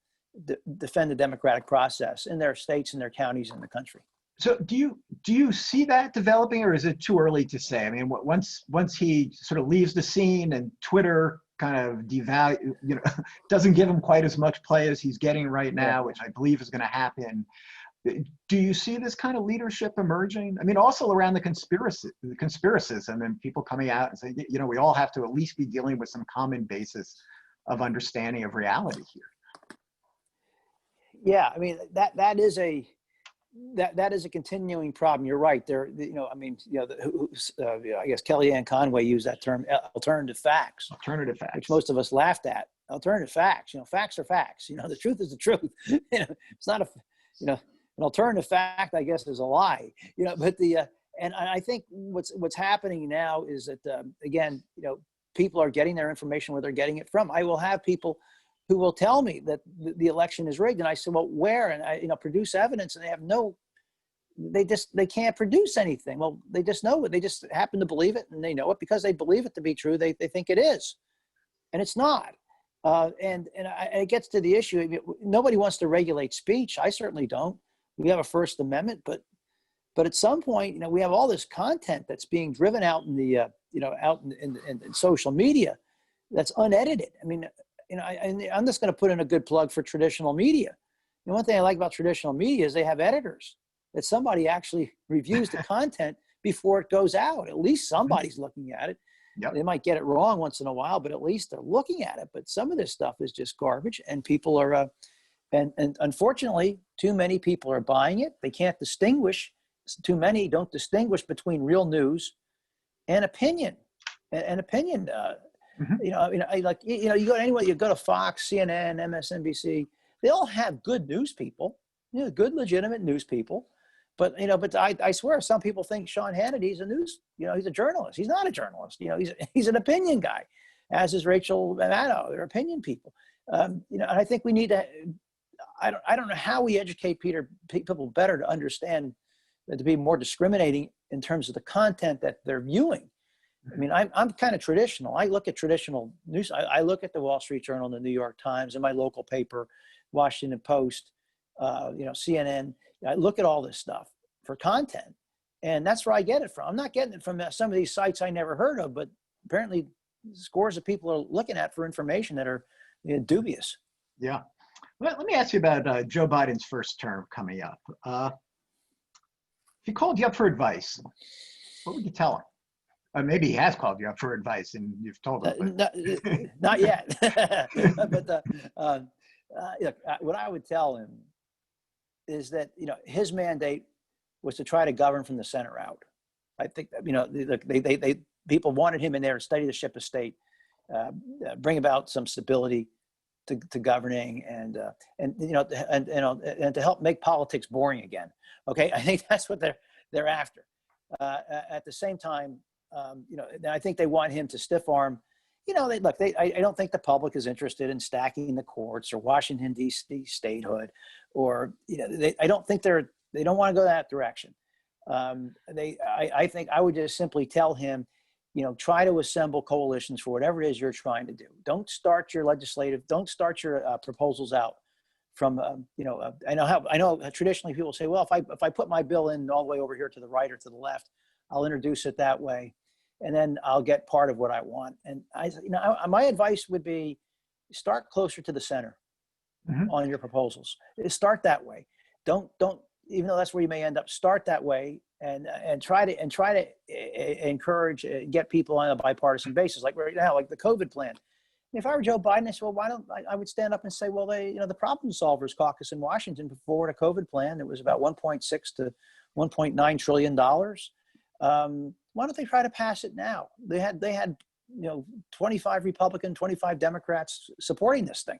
the democratic process in their states and their counties in the country. So do you see that developing, or is it too early to say? I mean, once he sort of leaves the scene and Twitter kind of doesn't give him quite as much play as he's getting right now, which I believe is going to happen. Do you see this kind of leadership emerging? I mean, also around the conspiracism and people coming out and saying, we all have to at least be dealing with some common basis of understanding of reality here. Yeah, I mean, that is a continuing problem. You're right. I guess Kellyanne Conway used that term, alternative facts. Alternative facts. Which most of us laughed at. Alternative facts. Facts are facts. The truth is the truth. It's not an alternative fact, I guess, is a lie. But and I think what's happening now is that again, people are getting their information where they're getting it from. I will have people who will tell me that the election is rigged. And I said, well, where? And I, produce evidence, and they have they can't produce anything. Well, they just know it. They just happen to believe it, and they know it because they believe it to be true. They think it is, and it's not. And it gets to the issue. I mean, nobody wants to regulate speech. I certainly don't. We have a First Amendment, but at some point, we have all this content that's being driven out in the, out in social media that's unedited. I mean, I'm just going to put in a good plug for traditional media. One thing I like about traditional media is they have editors, that somebody actually reviews the content before it goes out. At least somebody's looking at it. Yep. They might get it wrong once in a while, but at least they're looking at it. But some of this stuff is just garbage, and people are, and unfortunately, too many people are buying it. They can't distinguish. Too many don't distinguish between real news and opinion. And opinion. You know, you go anywhere, you go to Fox, CNN, MSNBC. They all have good news people, good legitimate news people. But I swear, some people think Sean Hannity's a news, he's a journalist. He's not a journalist. He's an opinion guy, as is Rachel Maddow. They're opinion people. And I think we need to. I don't know how we educate people better to understand, to be more discriminating in terms of the content that they're viewing. I mean, I'm kind of traditional. I look at traditional news. I look at the Wall Street Journal, the New York Times, and my local paper, Washington Post, CNN. I look at all this stuff for content, and that's where I get it from. I'm not getting it from some of these sites I never heard of, but apparently scores of people are looking at for information that are dubious. Yeah. Well, let me ask you about Joe Biden's first term coming up. If he called you up for advice, what would you tell him? Maybe he has called you up for advice and you've told him. Not yet. But look, what I would tell him is that his mandate was to try to govern from the center out. I think they people wanted him in there to study the ship of state, bring about some stability to governing, and to help make politics boring again. Okay, I think that's what they're after. At the same time, I think they want him to stiff arm. I don't think the public is interested in stacking the courts or Washington D.C. statehood, or I don't think they don't want to go that direction. I think I would just simply tell him, try to assemble coalitions for whatever it is you're trying to do. Don't start your proposals out from I know traditionally people say, well, if I put my bill in all the way over here to the right or to the left, I'll introduce it that way, and then I'll get part of what I want. And my advice would be, start closer to the center on your proposals. Start that way. Don't, even though that's where you may end up, start that way and try to encourage, get people on a bipartisan basis, like right now, like the COVID plan. If I were Joe Biden, I said, well, I would stand up and say, well, the Problem Solvers Caucus in Washington put forward a COVID plan that was about $1.6 to $1.9 trillion. Why don't they try to pass it now? They had 25 Republican, 25 Democrats supporting this thing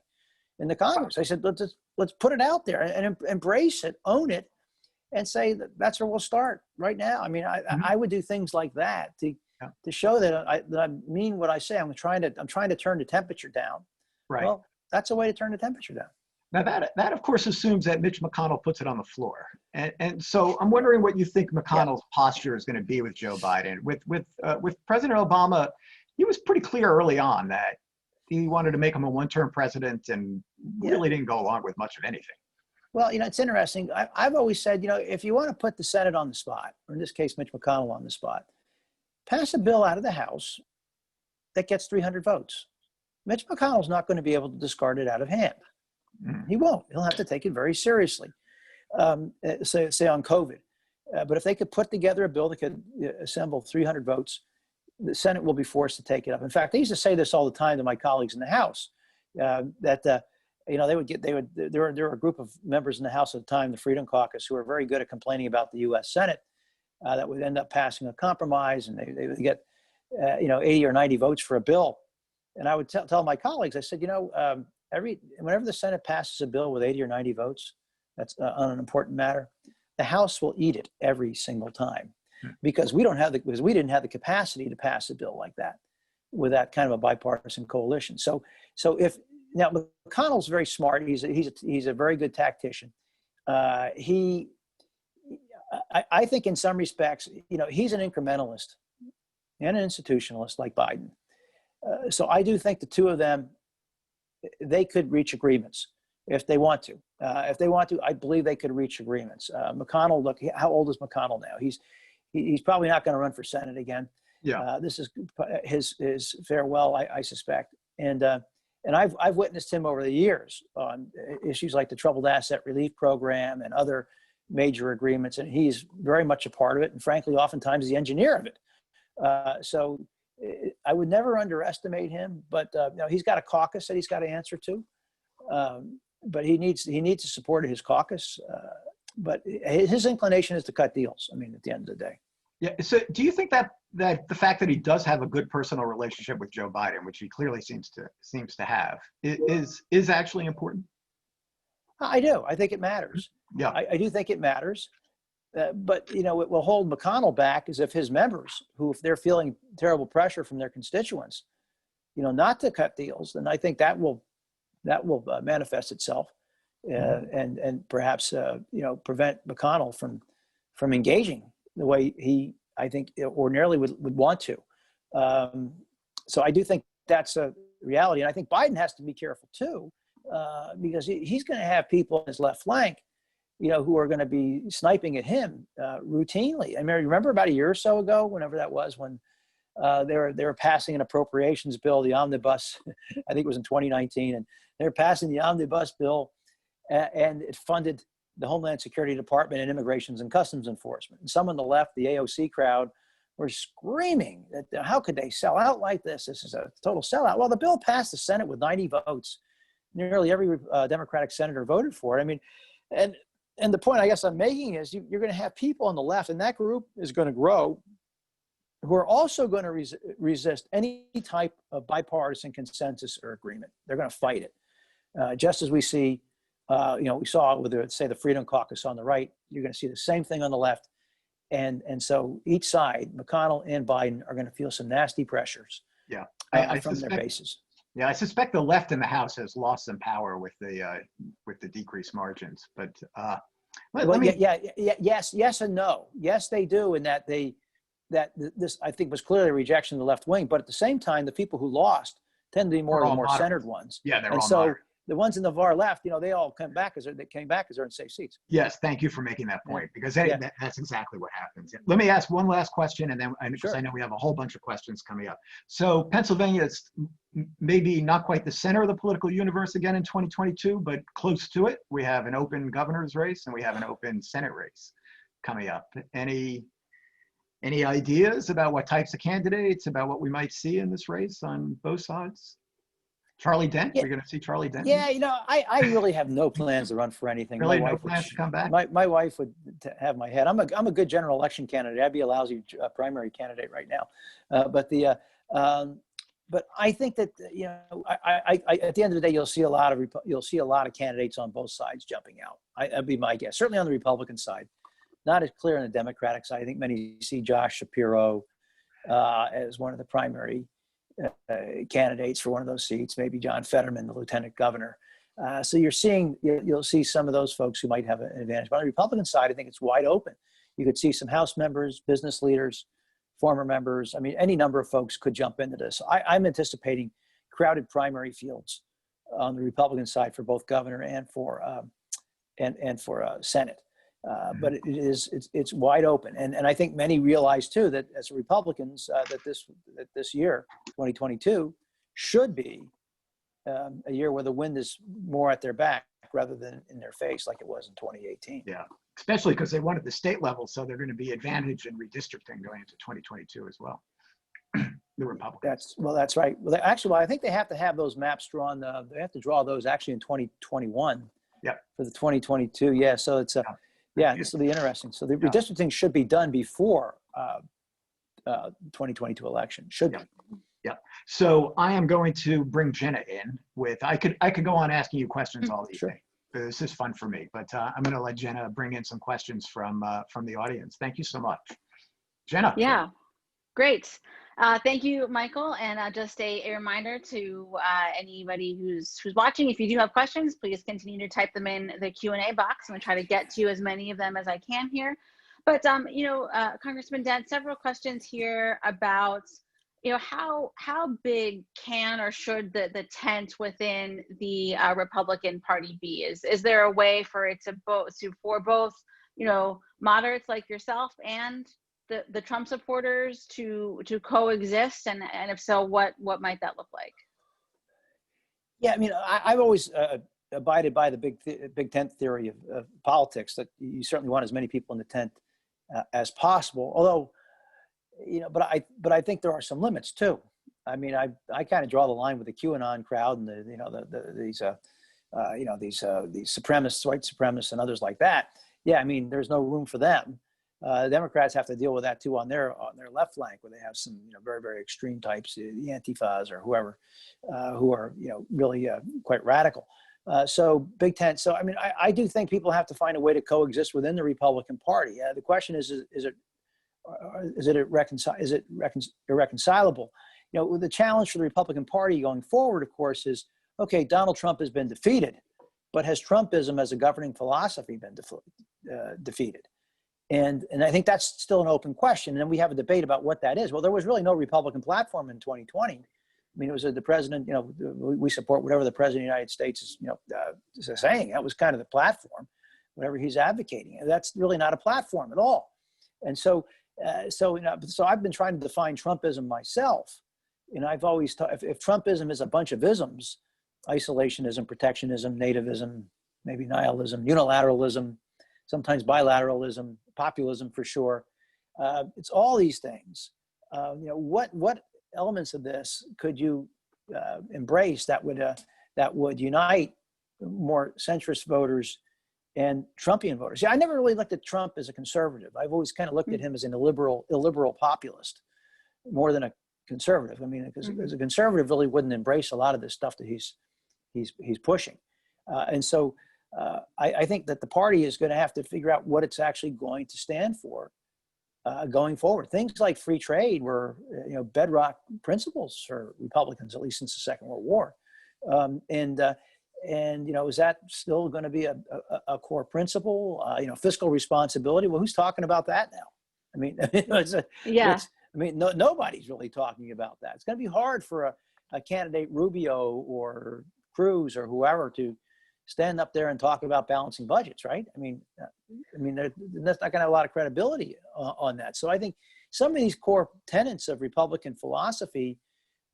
in the Congress. I said, let's put it out there and embrace it, own it, and say that's where we'll start right now. I mean, I would do things like that to show that I mean what I say. I'm trying to turn the temperature down. Right. Well, that's a way to turn the temperature down. Now that of course assumes that Mitch McConnell puts it on the floor, and so I'm wondering what you think McConnell's posture is going to be with Joe Biden. With President Obama, he was pretty clear early on that he wanted to make him a one-term president, and really didn't go along with much of anything. Well, it's interesting. I've always said, if you want to put the Senate on the spot, or in this case, Mitch McConnell on the spot, pass a bill out of the House that gets 300 votes. Mitch McConnell's not going to be able to discard it out of hand. He won't. He'll have to take it very seriously, say on COVID. But if they could put together a bill that could assemble 300 votes, the Senate will be forced to take it up. In fact, I used to say this all the time to my colleagues in the House, that there were a group of members in the House at the time, the Freedom Caucus, who were very good at complaining about the U.S. Senate, that would end up passing a compromise, and they would get 80 or 90 votes for a bill. And I would tell my colleagues, I said, whenever the Senate passes a bill with 80 or 90 votes, that's on an important matter, the House will eat it every single time, because we didn't have the capacity to pass a bill like that with that kind of a bipartisan coalition. So now McConnell's very smart. He's a very good tactician. I think in some respects, he's an incrementalist and an institutionalist like Biden. So I do think the two of them, they could reach agreements if they want to. I believe they could reach agreements. McConnell, look, how old is McConnell now? He's probably not going to run for Senate again. Yeah. This is his farewell, I suspect. And I've witnessed him over the years on issues like the Troubled Asset Relief Program and other major agreements, and he's very much a part of it. And frankly, oftentimes the engineer of it. So I would never underestimate him, but he's got a caucus that he's got to answer to. But he needs the support of his caucus. But his inclination is to cut deals. I mean, at the end of the day. Yeah. So do you think that the fact that he does have a good personal relationship with Joe Biden, which he clearly seems to have, is actually important? I do. I think it matters. Yeah. I do think it matters. But, it will hold McConnell back as if his members, who, if they're feeling terrible pressure from their constituents, not to cut deals, then I think that will manifest itself and perhaps, prevent McConnell from engaging the way he, I think, ordinarily would want to. So I do think that's a reality. And I think Biden has to be careful too, because he's going to have people on his left flank, who are going to be sniping at him routinely. I mean, remember about a year or so ago, whenever that was, when they were passing an appropriations bill, the omnibus, I think it was in 2019, and they were passing the omnibus bill, and it funded the Homeland Security Department and Immigrations and Customs Enforcement. And some on the left, the AOC crowd, were screaming that how could they sell out like this? This is a total sellout. Well, the bill passed the Senate with 90 votes. Nearly every Democratic senator voted for it. I mean, and the point I guess I'm making is you're going to have people on the left, and that group is going to grow, who are also going to resist any type of bipartisan consensus or agreement. They're going to fight it. Just as we see, we saw with, the Freedom Caucus on the right, you're going to see the same thing on the left. And so each side, McConnell and Biden, are going to feel some nasty pressures from their bases. Yeah, I suspect the left in the House has lost some power with the decreased margins. But yes and no. Yes, they do, in that this I think was clearly a rejection of the left wing. But at the same time, the people who lost tend to be more of the more centered ones. Yeah, they're and all so moderate. The ones in the far left, they all came back as they're in safe seats. Yes, thank you for making that point, because that's exactly what happens. Let me ask one last question, and then because I know we have a whole bunch of questions coming up. So Pennsylvania is maybe not quite the center of the political universe again in 2022, but close to it. We have an open governor's race and we have an open Senate race coming up. Any ideas about what types of candidates, about what we might see in this race on both sides? Charlie Dent? We're going to see Charlie Dent? Yeah, I really have no plans to run for anything. Really, no plans to come back? My wife would have my head. I'm a good general election candidate. I'd be a lousy primary candidate right now. But I think that I at the end of the day, you'll see a lot of candidates on both sides jumping out. That'd be my guess. Certainly on the Republican side, not as clear on the Democratic side. I think many see Josh Shapiro as one of the primary candidates for one of those seats, maybe John Fetterman, the lieutenant governor. So you'll see some of those folks who might have an advantage. But on the Republican side, I think it's wide open. You could see some House members, business leaders, former members. I mean, any number of folks could jump into this. I'm anticipating crowded primary fields on the Republican side for both governor and for Senate. But it's wide open, and I think many realize too that as Republicans that this year 2022 should be a year where the wind is more at their back rather than in their face like it was in 2018. Yeah, especially because they won at the state level, so they're going to be advantaged in redistricting going into 2022 as well. The Republicans. That's right. Well, I think they have to have those maps drawn. They have to draw those actually in 2021. Yeah. For the 2022. Yeah. So it's this will be interesting. So the redistricting should be done before 2022 election. Should be. Yeah. So I am going to bring Jenna in with, I could go on asking you questions all evening. This is fun for me, but I'm going to let Jenna bring in some questions from the audience. Thank you so much. Jenna. Yeah, great. Thank you, Michael. And just a reminder to anybody who's watching, if you do have questions, please continue to type them in the Q&A box. I'm going to try to get to as many of them as I can here. But, Congressman Dent, several questions here about, how big can or should the tent within the Republican Party be? Is there a way for it for both, moderates like yourself and the Trump supporters to coexist, and if so, what might that look like? Yeah, I mean, I've always abided by the big tent theory of politics, that you certainly want as many people in the tent as possible. Although, but I think there are some limits too. I mean, I kind of draw the line with the QAnon crowd and these supremacists, white supremacists, and others like that. Yeah, I mean, there's no room for them. Democrats have to deal with that too on their left flank, where they have some very, very extreme types, the Antifas or whoever, who are really quite radical. So Big Tent. So I mean, I do think people have to find a way to coexist within the Republican Party. The question is it irreconcilable? The challenge for the Republican Party going forward, of course, is, okay, Donald Trump has been defeated, but has Trumpism as a governing philosophy been defeated? And I think that's still an open question. And then we have a debate about what that is. Well, there was really no Republican platform in 2020. I mean, it was the president, we support whatever the president of the United States is saying. That was kind of the platform, whatever he's advocating. And that's really not a platform at all. And so I've been trying to define Trumpism myself. And I've always thought, if Trumpism is a bunch of isms, isolationism, protectionism, nativism, maybe nihilism, unilateralism, sometimes bilateralism, populism for sure. It's all these things. What elements of this could you embrace that would unite more centrist voters and Trumpian voters? Yeah, I never really looked at Trump as a conservative. I've always kind of looked at him as an illiberal populist more than a conservative. I mean, because as a conservative really wouldn't embrace a lot of this stuff that he's pushing. And so I think that the party is going to have to figure out what it's actually going to stand for going forward. Things like free trade were, bedrock principles for Republicans, at least since the Second World War. Is that still going to be a core principle? Fiscal responsibility. Well, who's talking about that now? I mean, nobody's really talking about that. It's going to be hard for a candidate Rubio or Cruz or whoever to stand up there and talk about balancing budgets, right? I mean, that's not going to have a lot of credibility on that. So I think some of these core tenets of Republican philosophy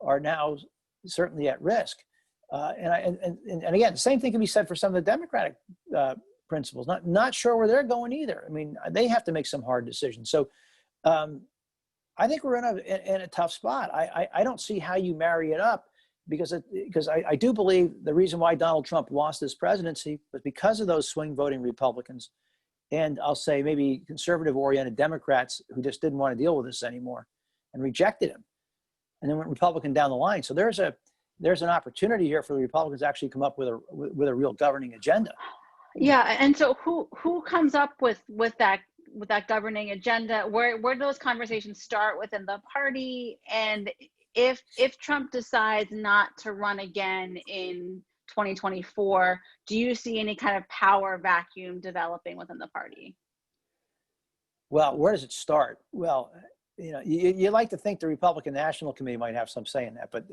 are now certainly at risk. And again, the same thing can be said for some of the Democratic principles. Not sure where they're going either. I mean, they have to make some hard decisions. So I think we're in a tough spot. I don't see how you marry it up. Because I do believe the reason why Donald Trump lost this presidency was because of those swing voting Republicans, and I'll say maybe conservative-oriented Democrats who just didn't want to deal with this anymore and rejected him, and then went Republican down the line. So there's an opportunity here for the Republicans to actually come up with a real governing agenda. Yeah, and so who comes up with that governing agenda? Where do those conversations start within the party? And if Trump decides not to run again in 2024, do you see any kind of power vacuum developing within the party? Well, where does it start? Well, you like to think the Republican National Committee might have some say in that, but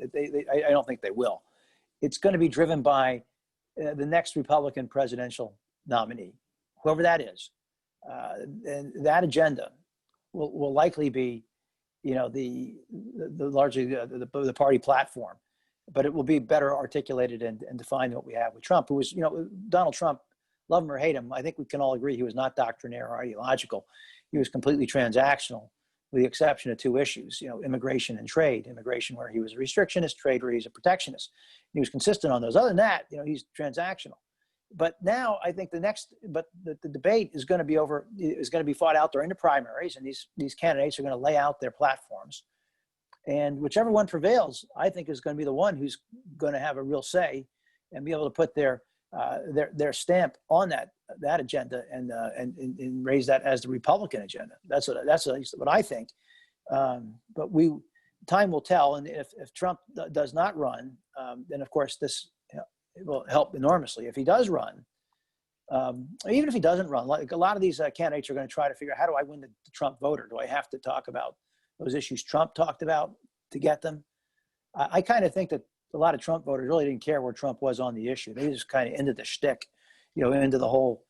I don't think they will. It's going to be driven by the next Republican presidential nominee, whoever that is. And that agenda will likely be the largely the party platform, but it will be better articulated and defined than what we have with Trump, who was, Donald Trump, love him or hate him, I think we can all agree he was not doctrinaire or ideological. He was completely transactional, with the exception of two issues, immigration and trade. Immigration where he was a restrictionist, trade where he's a protectionist. He was consistent on those. Other than that, he's transactional. But now I think the debate is going to be fought out during the primaries, and these candidates are going to lay out their platforms, and whichever one prevails, I think is going to be the one who's going to have a real say and be able to put their stamp on that agenda and raise that as the Republican agenda. That's at least what I think. But time will tell, and if Trump does not run, then of course this. It will help enormously. If he does run, even if he doesn't run, like a lot of these candidates are going to try to figure out, how do I win the Trump voter? Do I have to talk about those issues Trump talked about to get them? I kind of think that a lot of Trump voters really didn't care where Trump was on the issue. They just kind of into the shtick, into the whole,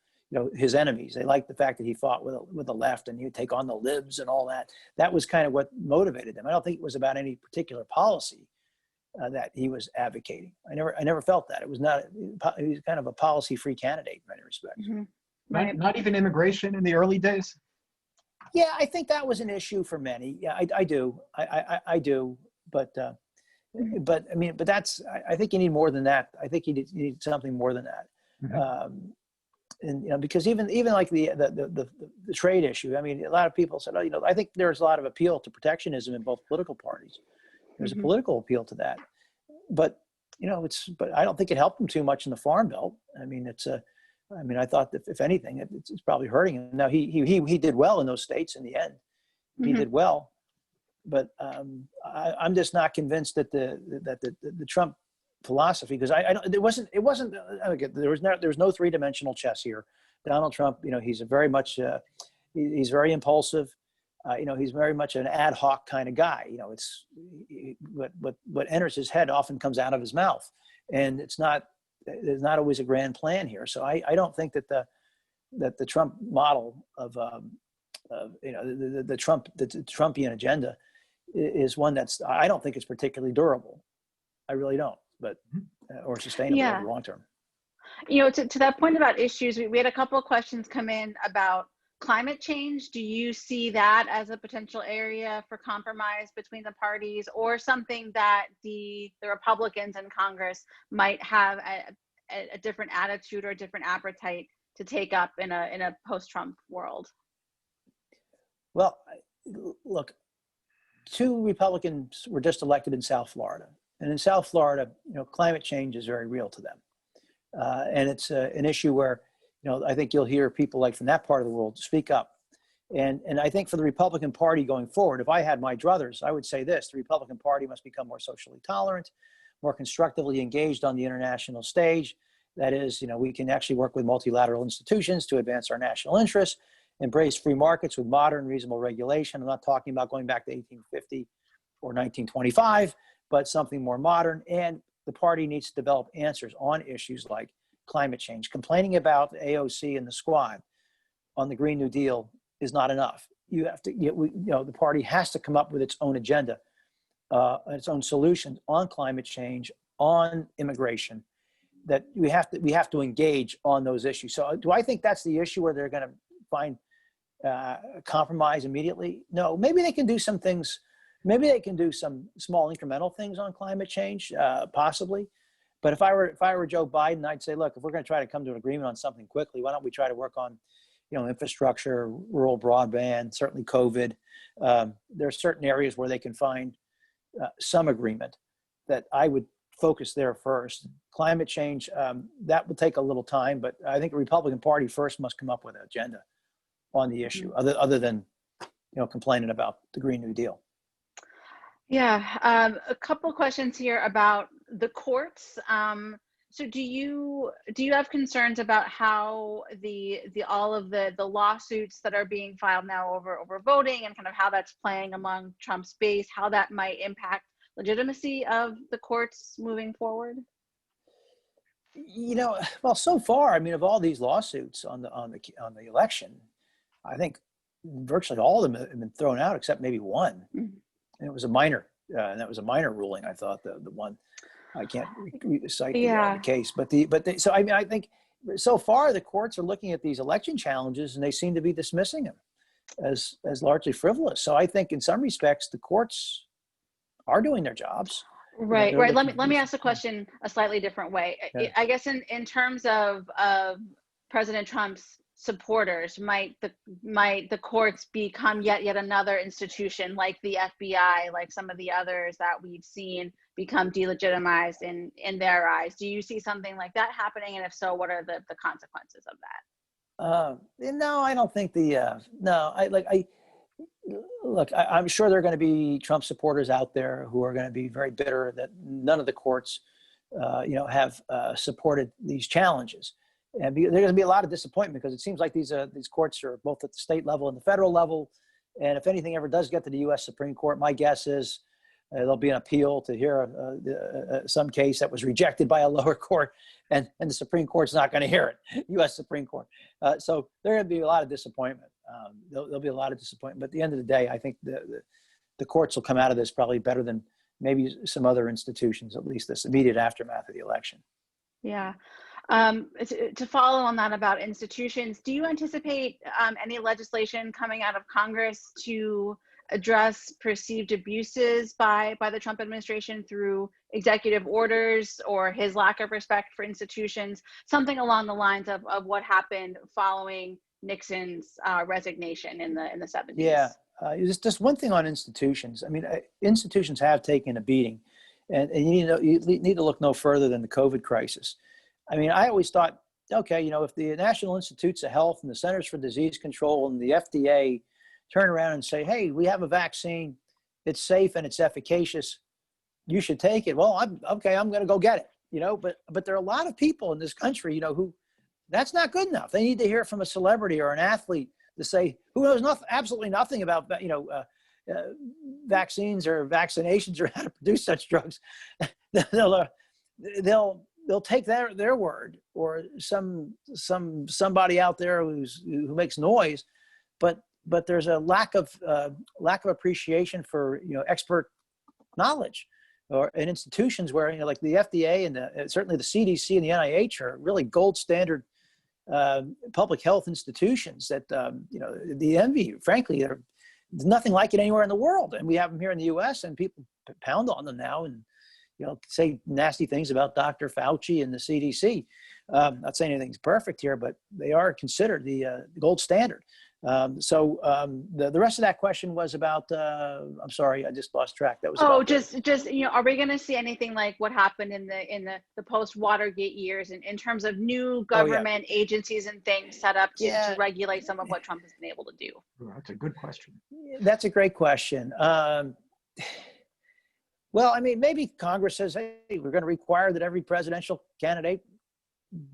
his enemies. They liked the fact that he fought with the left and he would take on the libs and all that. That was kind of what motivated them. I don't think it was about any particular policy that he was advocating. I never felt that. He was kind of a policy-free candidate in many respects. Mm-hmm. Right. Not even immigration in the early days? Yeah, I think that was an issue for many. Yeah, I do. I do. But I mean, but I think you need more than that. I think you need something more than that. Mhm. And because even like the trade issue, I mean, a lot of people said, oh, I think there's a lot of appeal to protectionism in both political parties. There's a political appeal to that, but but I don't think it helped him too much in the Farm Bill. I mean, I thought that if anything, it's probably hurting him. Now he did well in those states in the end. He did well, but I'm just not convinced that the Trump philosophy, because it wasn't there was no three-dimensional chess here. Donald Trump, he's he's very impulsive. He's very much an ad hoc kind of guy. It's what enters his head often comes out of his mouth, and there's not always a grand plan here. So I don't think that the Trump model of the Trumpian agenda is one I don't think it's particularly durable. I really don't, but or sustainable over the long term. To that point about issues, we had a couple of questions come in about climate change. Do you see that as a potential area for compromise between the parties, or something that the Republicans in Congress might have a different attitude or a different appetite to take up in a post-Trump world? Well, look, 2 Republicans were just elected in South Florida. And in South Florida, climate change is very real to them. And it's an issue where, I think you'll hear people like from that part of the world speak up. And I think for the Republican Party going forward, if I had my druthers, I would say this: the Republican Party must become more socially tolerant, more constructively engaged on the international stage. That is, we can actually work with multilateral institutions to advance our national interests, embrace free markets with modern, reasonable regulation. I'm not talking about going back to 1850 or 1925, but something more modern. And the party needs to develop answers on issues like climate change. Complaining about AOC and the squad on the Green New Deal is not enough. You have to, the party has to come up with its own agenda, its own solutions on climate change, on immigration. That we have to engage on those issues. So, do I think that's the issue where they're going to find compromise immediately? No. Maybe they can do some things. Maybe they can do some small incremental things on climate change, possibly. But if I were Joe Biden, I'd say, look, if we're going to try to come to an agreement on something quickly, why don't we try to work on, infrastructure, rural broadband, certainly COVID. There are certain areas where they can find some agreement that I would focus there first. Climate change, that will take a little time, but I think the Republican Party first must come up with an agenda on the issue, other than, complaining about the Green New Deal. Yeah, a couple questions here about the courts. So do you have concerns about how all of the lawsuits that are being filed now over voting, and kind of how that's playing among Trump's base, how that might impact legitimacy of the courts moving forward? Well, so far, of all these lawsuits on the election, I think virtually all of them have been thrown out except maybe one. And it was a minor, and that was a minor ruling. I thought the one, I can't cite the case, so I think so far the courts are looking at these election challenges and they seem to be dismissing them as largely frivolous. So I think in some respects the courts are doing their jobs. Right. Let me ask the question a slightly different way. Yeah. I guess in terms of President Trump's supporters, might the courts become yet another institution like the FBI, like some of the others that we've seen become delegitimized in their eyes? Do you see something like that happening? And if so, what are the consequences of that? No, I don't think I'm sure there are going to be Trump supporters out there who are going to be very bitter that none of the courts, have supported these challenges. And there's going to be a lot of disappointment because it seems like these courts are both at the state level and the federal level. And if anything ever does get to the U.S. Supreme Court, my guess is there'll be an appeal to hear some case that was rejected by a lower court, and the Supreme Court's not going to hear it, U.S. Supreme Court. So there going to be a lot of disappointment. There'll be a lot of disappointment. But at the end of the day, I think the courts will come out of this probably better than maybe some other institutions, at least this immediate aftermath of the election. Yeah. To follow on that about institutions, do you anticipate any legislation coming out of Congress to address perceived abuses by the Trump administration through executive orders or his lack of respect for institutions, something along the lines of what happened following Nixon's resignation in the 70s? Yeah, just one thing on institutions. I mean, institutions have taken a beating, and you need to look no further than the COVID crisis. I mean, I always thought, okay, if the National Institutes of Health and the Centers for Disease Control and the FDA turn around and say, hey, we have a vaccine, it's safe and it's efficacious, you should take it. Well, I'm going to go get it, but there are a lot of people in this country, who that's not good enough. They need to hear from a celebrity or an athlete to say, who knows absolutely nothing about, vaccines or vaccinations or how to produce such drugs. They'll take their word, or somebody out there who makes noise, but there's a lack of appreciation for expert knowledge, or in institutions where like the FDA and certainly the CDC and the NIH are really gold standard public health institutions that the envy. Frankly, there's nothing like it anywhere in the world, and we have them here in the U.S. and people pound on them now and say nasty things about Dr. Fauci and the CDC. Not saying anything's perfect here, but they are considered the gold standard. So the rest of that question was about, I'm sorry, I just lost track. That was are we going to see anything like what happened in the post Watergate years in terms of new government agencies and things set up to regulate some of what Trump has been able to do? That's a good question. That's a great question. Well, I mean, maybe Congress says, hey, we're going to require that every presidential candidate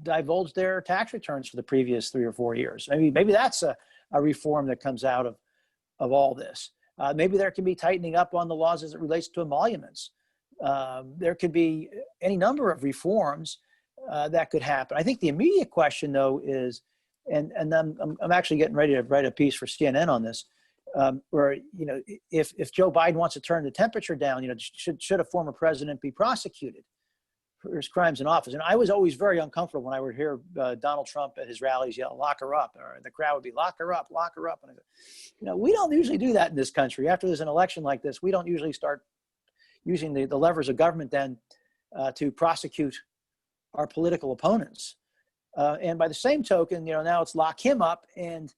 divulge their tax returns for the previous 3 or 4 years. Maybe that's a reform that comes out of all this. Maybe there can be tightening up on the laws as it relates to emoluments. There could be any number of reforms that could happen. I think the immediate question, though, is, and I'm actually getting ready to write a piece for CNN on this, where if Joe Biden wants to turn the temperature down, should a former president be prosecuted for his crimes in office? And I was always very uncomfortable when I would hear Donald Trump at his rallies yell, "Lock her up," or the crowd would be, "Lock her up, lock her up." And I go, we don't usually do that in this country. After there's an election like this, we don't usually start using the levers of government then to prosecute our political opponents. And by the same token, now it's lock him up. And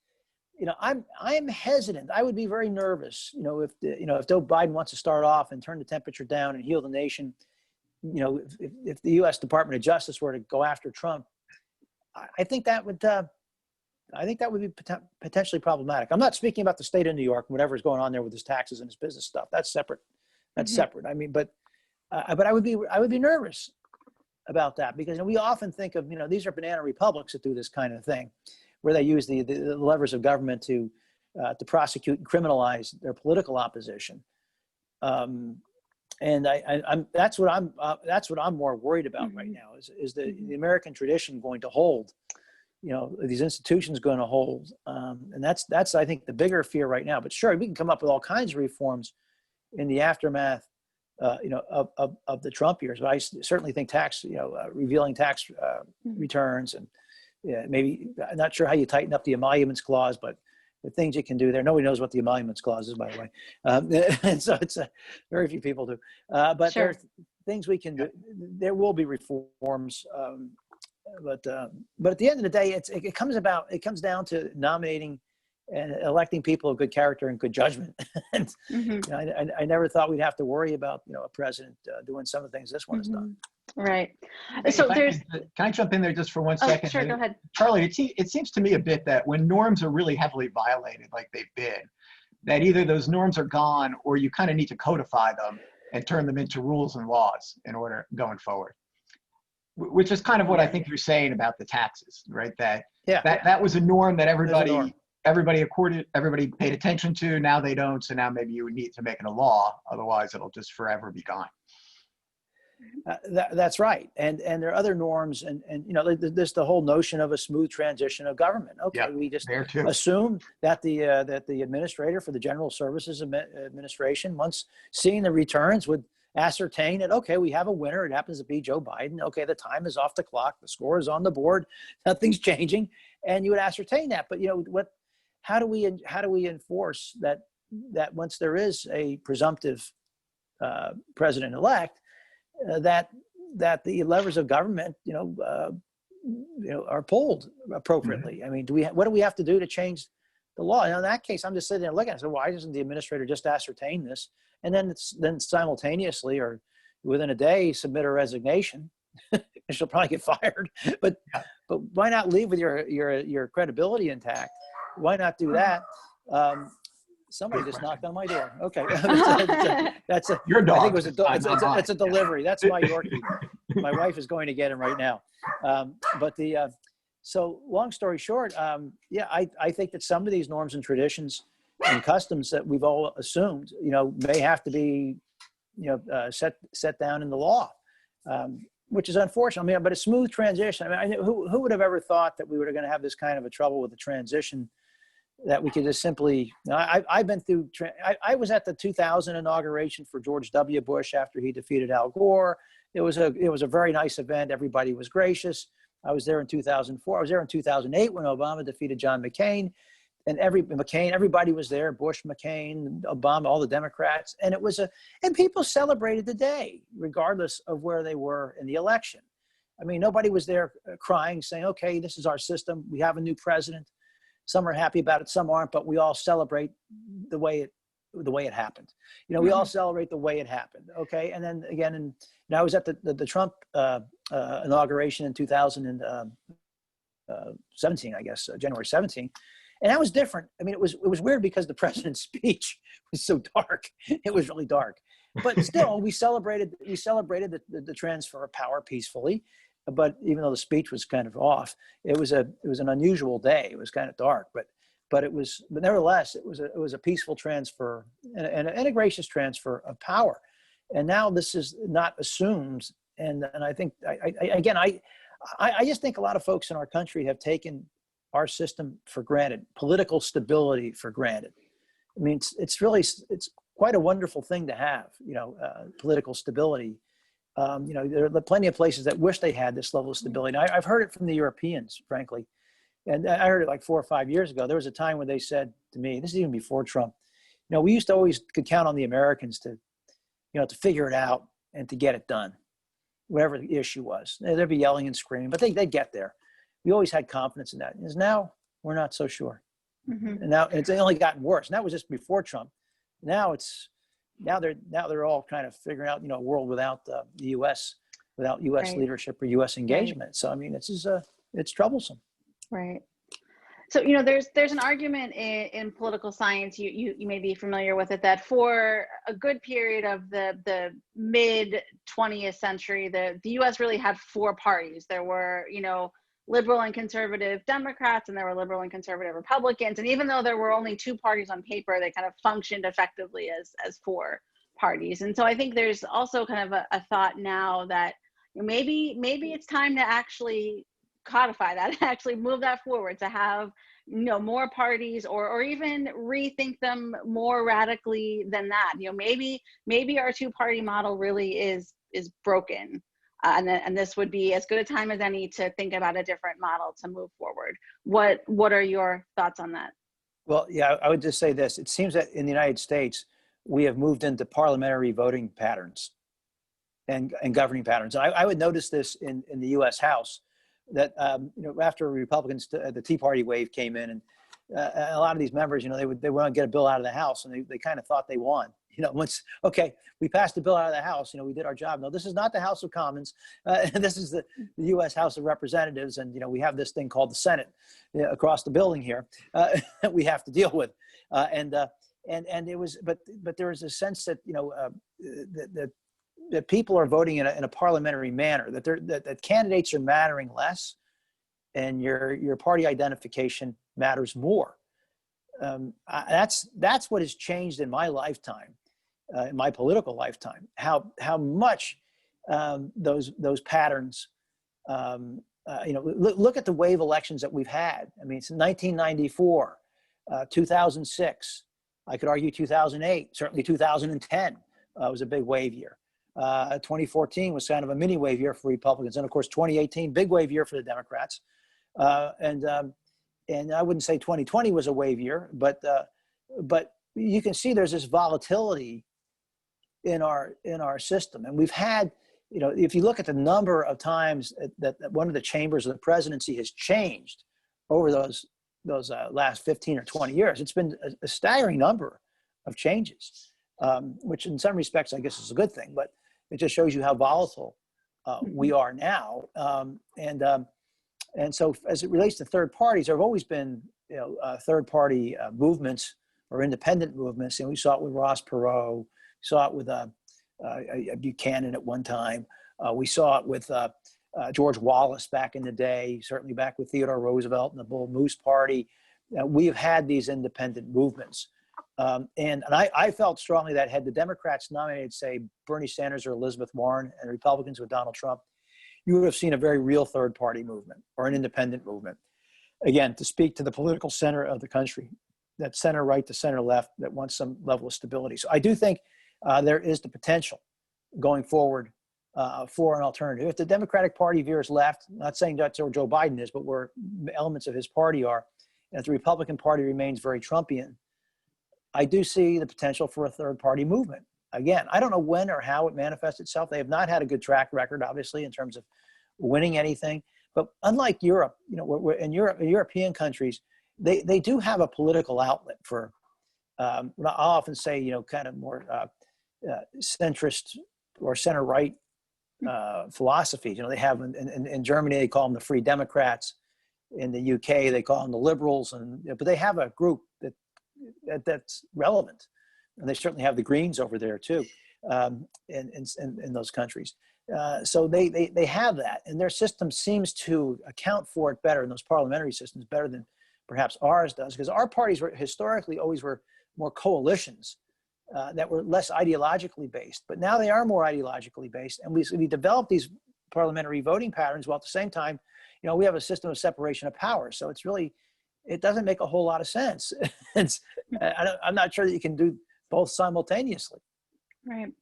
I'm hesitant. I would be very nervous, if Joe Biden wants to start off and turn the temperature down and heal the nation. If the U.S. Department of Justice were to go after Trump, I think that would be potentially problematic. I'm not speaking about the state of New York, whatever's going on there with his taxes and his business stuff. That's separate. That's separate. I mean, but I would be nervous about that, because we often think of these are banana republics that do this kind of thing, where they use the levers of government to prosecute and criminalize their political opposition. And that's what I'm more worried about right now is the American tradition going to hold, these institutions going to hold, and that's I think the bigger fear right now. But sure, we can come up with all kinds of reforms in the aftermath, of the Trump years. But I certainly think revealing tax returns, and maybe I'm not sure how you tighten up the emoluments clause, but the things you can do there. Nobody knows what the emoluments clause is, by the way. And so it's very few people do. But sure, there are things we can do. There will be reforms. But at the end of the day, it comes down to nominating and electing people of good character and good judgment. And I never thought we'd have to worry about a president doing some of the things this one has done. Right. So can I jump in there just for 1 second? Sure, go ahead. Charlie, it seems to me a bit that when norms are really heavily violated, like they've been, that either those norms are gone or you kind of need to codify them and turn them into rules and laws in order going forward. Which is kind of what I think you're saying about the taxes, right? That was a norm that everybody paid attention to. Now they don't. So now maybe you would need to make it a law. Otherwise, it'll just forever be gone. That's right, and there are other norms, and there's the whole notion of a smooth transition of government. Okay, we just assume that the administrator for the General Services Administration, once seeing the returns, would ascertain that, okay, we have a winner. It happens to be Joe Biden. Okay, the time is off the clock. The score is on the board. Nothing's changing. And you would ascertain that. But, how do we enforce that once there is a presumptive president-elect, that the levers of government, are pulled appropriately? Mm-hmm. I mean, what do we have to do to change the law? And in that case, I'm just sitting there looking. I said, why doesn't the administrator just ascertain this, and then simultaneously or within a day submit a resignation? She'll probably get fired. But why not leave with your credibility intact? Why not do that? Somebody just knocked on my door. Okay, that's a your dog. I think it's a delivery. That's my Yorkie. My wife is going to get him right now. So long story short, I think that some of these norms and traditions and customs that we've all assumed, may have to be, set down in the law, which is unfortunate. I mean, but a smooth transition. I mean, who would have ever thought that we were going to have this kind of a trouble with the transition, that we could just simply, I've been through, I was at the 2000 inauguration for George W. Bush after he defeated Al Gore. It was a very nice event. Everybody was gracious. I was there in 2004. I was there in 2008 when Obama defeated John McCain, and everybody was there. Bush, McCain, Obama, all the Democrats. And and people celebrated the day, regardless of where they were in the election. I mean, nobody was there crying, saying, okay, this is our system. We have a new president. Some are happy about it, some aren't, but we all celebrate the way it happened. We all celebrate the way it happened. Okay. And then again, I was at the Trump inauguration in 2017, I guess, January 17. And that was different. I mean, it was weird because the president's speech was so dark. It was really dark, but still we celebrated the transfer of power peacefully. But even though the speech was kind of off, it was an unusual day. It was kind of dark, but nevertheless, it was a peaceful transfer and a gracious transfer of power. And now this is not assumed. And I think I just think a lot of folks in our country have taken our system for granted, political stability for granted. I mean, it's quite a wonderful thing to have, political stability. There are plenty of places that wish they had this level of stability. And I've heard it from the Europeans, frankly. And I heard it like 4 or 5 years ago. There was a time when they said to me, this is even before Trump, we used to always could count on the Americans to figure it out and to get it done, whatever the issue was. They'd be yelling and screaming, but they'd get there. We always had confidence in that. And now we're not so sure. Mm-hmm. And now it's only gotten worse. And that was just before Trump. Now they're all kind of figuring out, a world without the U.S., without U.S. Right. leadership or U.S. engagement. Right. So, I mean, it's troublesome. Right. So, there's an argument in political science, you may be familiar with it, that for a good period of the mid 20th century, the U.S. really had 4 parties. There were, liberal and conservative Democrats, and there were liberal and conservative Republicans. And even though there were only 2 parties on paper, they kind of functioned effectively as 4 parties. And so I think there's also kind of a thought now that maybe it's time to actually codify that, actually move that forward, to have more parties, or even rethink them more radically than that. Maybe our 2-party model really is broken. And this would be as good a time as any to think about a different model to move forward. What are your thoughts on that? Well, yeah, I would just say this. It seems that in the United States, we have moved into parliamentary voting patterns and governing patterns. And I would notice this in the U.S. House, that after Republicans, the Tea Party wave came in, and a lot of these members, they want to get a bill out of the House, and they kind of thought they won. Once, okay, we passed the bill out of the House, we did our job. No, this is not the House of Commons. This is the U.S. House of Representatives. And, we have this thing called the Senate across the building here that we have to deal with. And it was, but there was a sense that, that people are voting in a parliamentary manner, that candidates are mattering less, and your party identification matters more. That's what has changed in my lifetime, in my political lifetime. How much those patterns. Look at the wave elections that we've had. I mean, since 1994, 2006. I could argue 2008. Certainly 2010 was a big wave year. 2014 was kind of a mini wave year for Republicans. And of course, 2018, big wave year for the Democrats. And I wouldn't say 2020 was a wave year, but you can see there's this volatility in our system. And we've had, if you look at the number of times that one of the chambers of the presidency has changed over those last 15 or 20 years, it's been a staggering number of changes, which in some respects, I guess is a good thing, but it just shows you how volatile we are now. And so as it relates to third parties, there have always been, third party movements or independent movements. And we saw it with Ross Perot, we saw it with Buchanan at one time. We saw it with George Wallace back in the day, certainly back with Theodore Roosevelt and the Bull Moose Party. We have had these independent movements. And I felt strongly that had the Democrats nominated, say, Bernie Sanders or Elizabeth Warren, and the Republicans with Donald Trump, you would have seen a very real third party movement or an independent movement. Again, to speak to the political center of the country, that center right to center left that wants some level of stability. So I do think there is the potential going forward for an alternative. If the Democratic Party veers left, not saying that's where Joe Biden is, but where elements of his party are, and if the Republican Party remains very Trumpian, I do see the potential for a third party movement. Again, I don't know when or how it manifests itself. They have not had a good track record, obviously, in terms of winning anything. But unlike Europe, in European countries, they do have a political outlet for, I'll often say, kind of more centrist or center right philosophies. They have in Germany, they call them the Free Democrats. In the UK, they call them the Liberals, but they have a group that's relevant. And they certainly have the Greens over there too, in those countries. So they have that, and their system seems to account for it better, in those parliamentary systems, better than perhaps ours does, because our parties were historically always were more coalitions that were less ideologically based, but now they are more ideologically based, and we developed these parliamentary voting patterns while at the same time, we have a system of separation of power. So it doesn't make a whole lot of sense. I'm not sure that you can do both simultaneously. Right.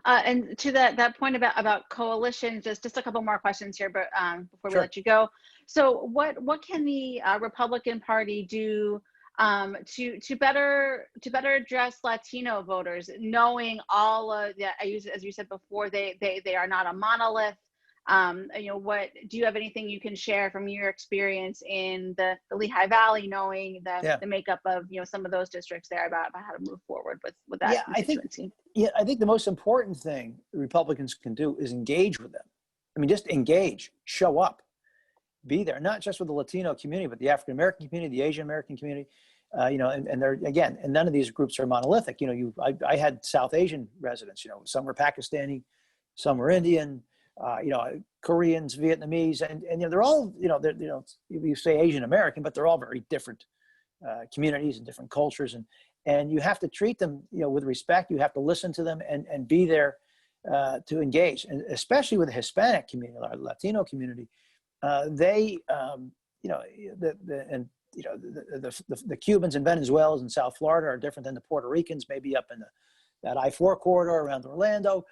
And to that point about coalitions, just a couple more questions here, but before we Sure. let you go. So what can the Republican Party do to better address Latino voters, knowing all of the, as you said before, they are not a monolith. What do you have anything you can share from your experience in the Lehigh Valley, knowing the makeup of some of those districts there, about how to move forward with that constituency? I think the most important thing the Republicans can do is engage with them. I mean, just engage, show up, be there, not just with the Latino community, but the African American community, the Asian American community. And they're, again, and none of these groups are monolithic. I had South Asian residents. Some were Pakistani, some were Indian. Koreans, Vietnamese, and they're all, you say Asian American, but they're all very different communities and different cultures, and you have to treat them, with respect. You have to listen to them and be there to engage, and especially with the Hispanic community, our Latino community. The Cubans and Venezuelans in South Florida are different than the Puerto Ricans, maybe up in that I-4 corridor around Orlando,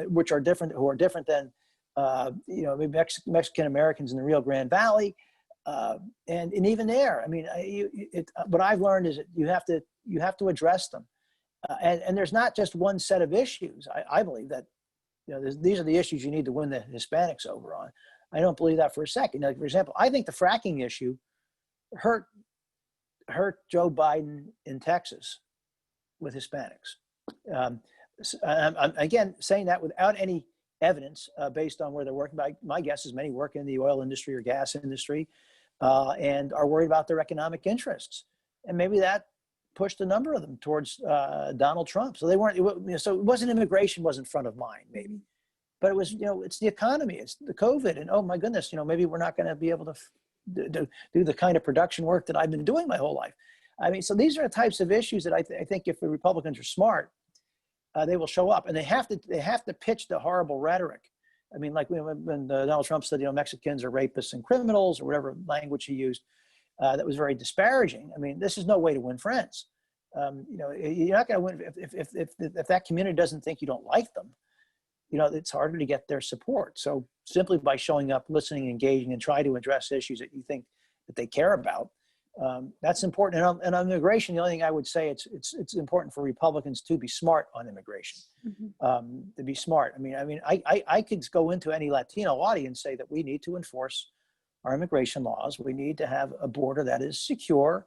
which are different, who are different than, maybe Mexican Americans in the Rio Grande Valley. And even there, I mean, what I've learned is that you have to address them. And there's not just one set of issues. I believe that, these are the issues you need to win the Hispanics over on. I don't believe that for a second. For example, I think the fracking issue hurt Joe Biden in Texas with Hispanics. I'm again saying that without any evidence based on where they're working. My guess is many work in the oil industry or gas industry and are worried about their economic interests. And maybe that pushed a number of them towards Donald Trump. So they weren't, so it wasn't immigration wasn't front of mind maybe, but it was, it's the economy, it's the COVID, and oh my goodness, maybe we're not going to be able to do the kind of production work that I've been doing my whole life. I mean, so these are the types of issues that I think if the Republicans are smart, they will show up, and they have to pitch the horrible rhetoric. I mean, like when Donald Trump said, Mexicans are rapists and criminals, or whatever language he used, that was very disparaging. I mean, this is no way to win friends. You know, you're not going to win if that community doesn't think you don't like them. You know, it's harder to get their support. So simply by showing up, listening, engaging, and try to address issues that you think that they care about, that's important. And on immigration, the only thing I would say, it's important for Republicans to be smart on immigration. To be smart. I could go into any Latino audience and say that we need to enforce our immigration laws. We need to have a border that is secure,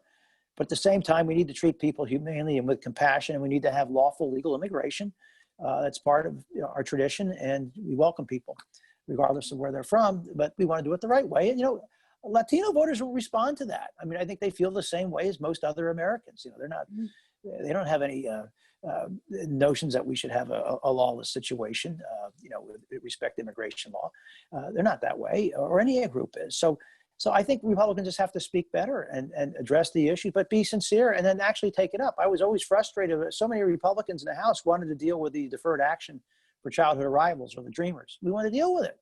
but at the same time, we need to treat people humanely and with compassion, and we need to have lawful legal immigration. That's part of our tradition, and we welcome people regardless of where they're from, but we want to do it the right way. And, you know, Latino voters will respond to that. I mean, I think they feel the same way as most other Americans. You know, they don't have any notions that we should have a lawless situation, you know, with respect to immigration law. They're not that way, or any group is. So I think Republicans just have to speak better and address the issue, but be sincere and then actually take it up. I was always frustrated that so many Republicans in the House wanted to deal with the deferred action for childhood arrivals or the Dreamers. We want to deal with it.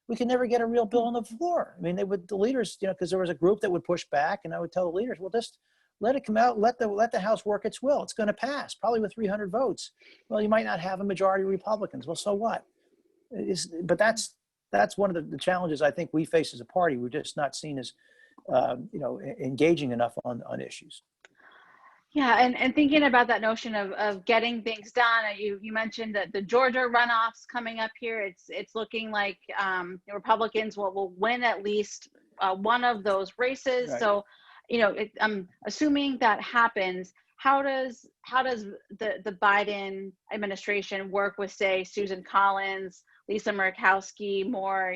We could never get a real bill on the floor. I mean, the leaders, you know, because there was a group that would push back, and I would tell the leaders, well, just let it come out, let the House work its will. It's going to pass, probably with 300 votes. Well, you might not have a majority of Republicans. Well, so what? But that's one of the challenges I think we face as a party. We're just not seen as, you know, engaging enough on issues. Yeah, and thinking about that notion of getting things done, you mentioned that the Georgia runoffs coming up here. It's looking like Republicans will win at least one of those races. Right. So, you know, I'm assuming that happens. How does the Biden administration work with, say, Susan Collins, Lisa Murkowski, more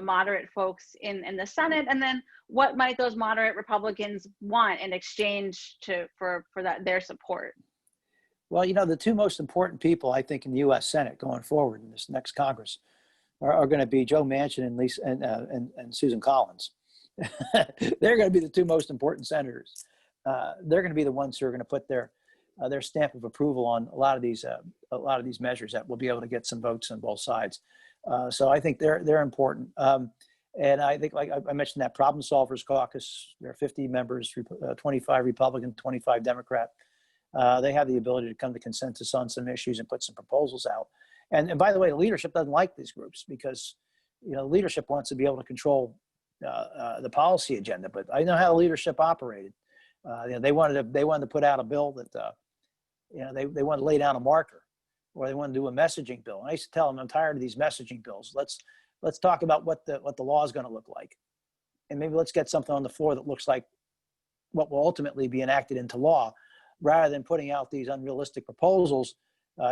moderate folks in the Senate, and then what might those moderate Republicans want in exchange for their support? Well, you know, the two most important people I think in the U.S. Senate going forward in this next Congress are going to be Joe Manchin and Lisa and Susan Collins. They're going to be the two most important senators. They're going to be the ones who are going to put their stamp of approval on a lot of these measures that will be able to get some votes on both sides. So I think they're important. And I think, like I mentioned, that Problem Solvers Caucus, there are 50 members, 25 Republican, 25 Democrat. They have the ability to come to consensus on some issues and put some proposals out. And by the way, the leadership doesn't like these groups because, you know, leadership wants to be able to control the policy agenda. But I know how the leadership operated. You know, they wanted to put out a bill that, you know, they wanted to lay down a marker, or they wanted to do a messaging bill. And I used to tell them, I'm tired of these messaging bills. Let's talk about what the law is going to look like, and maybe let's get something on the floor that looks like what will ultimately be enacted into law, rather than putting out these unrealistic proposals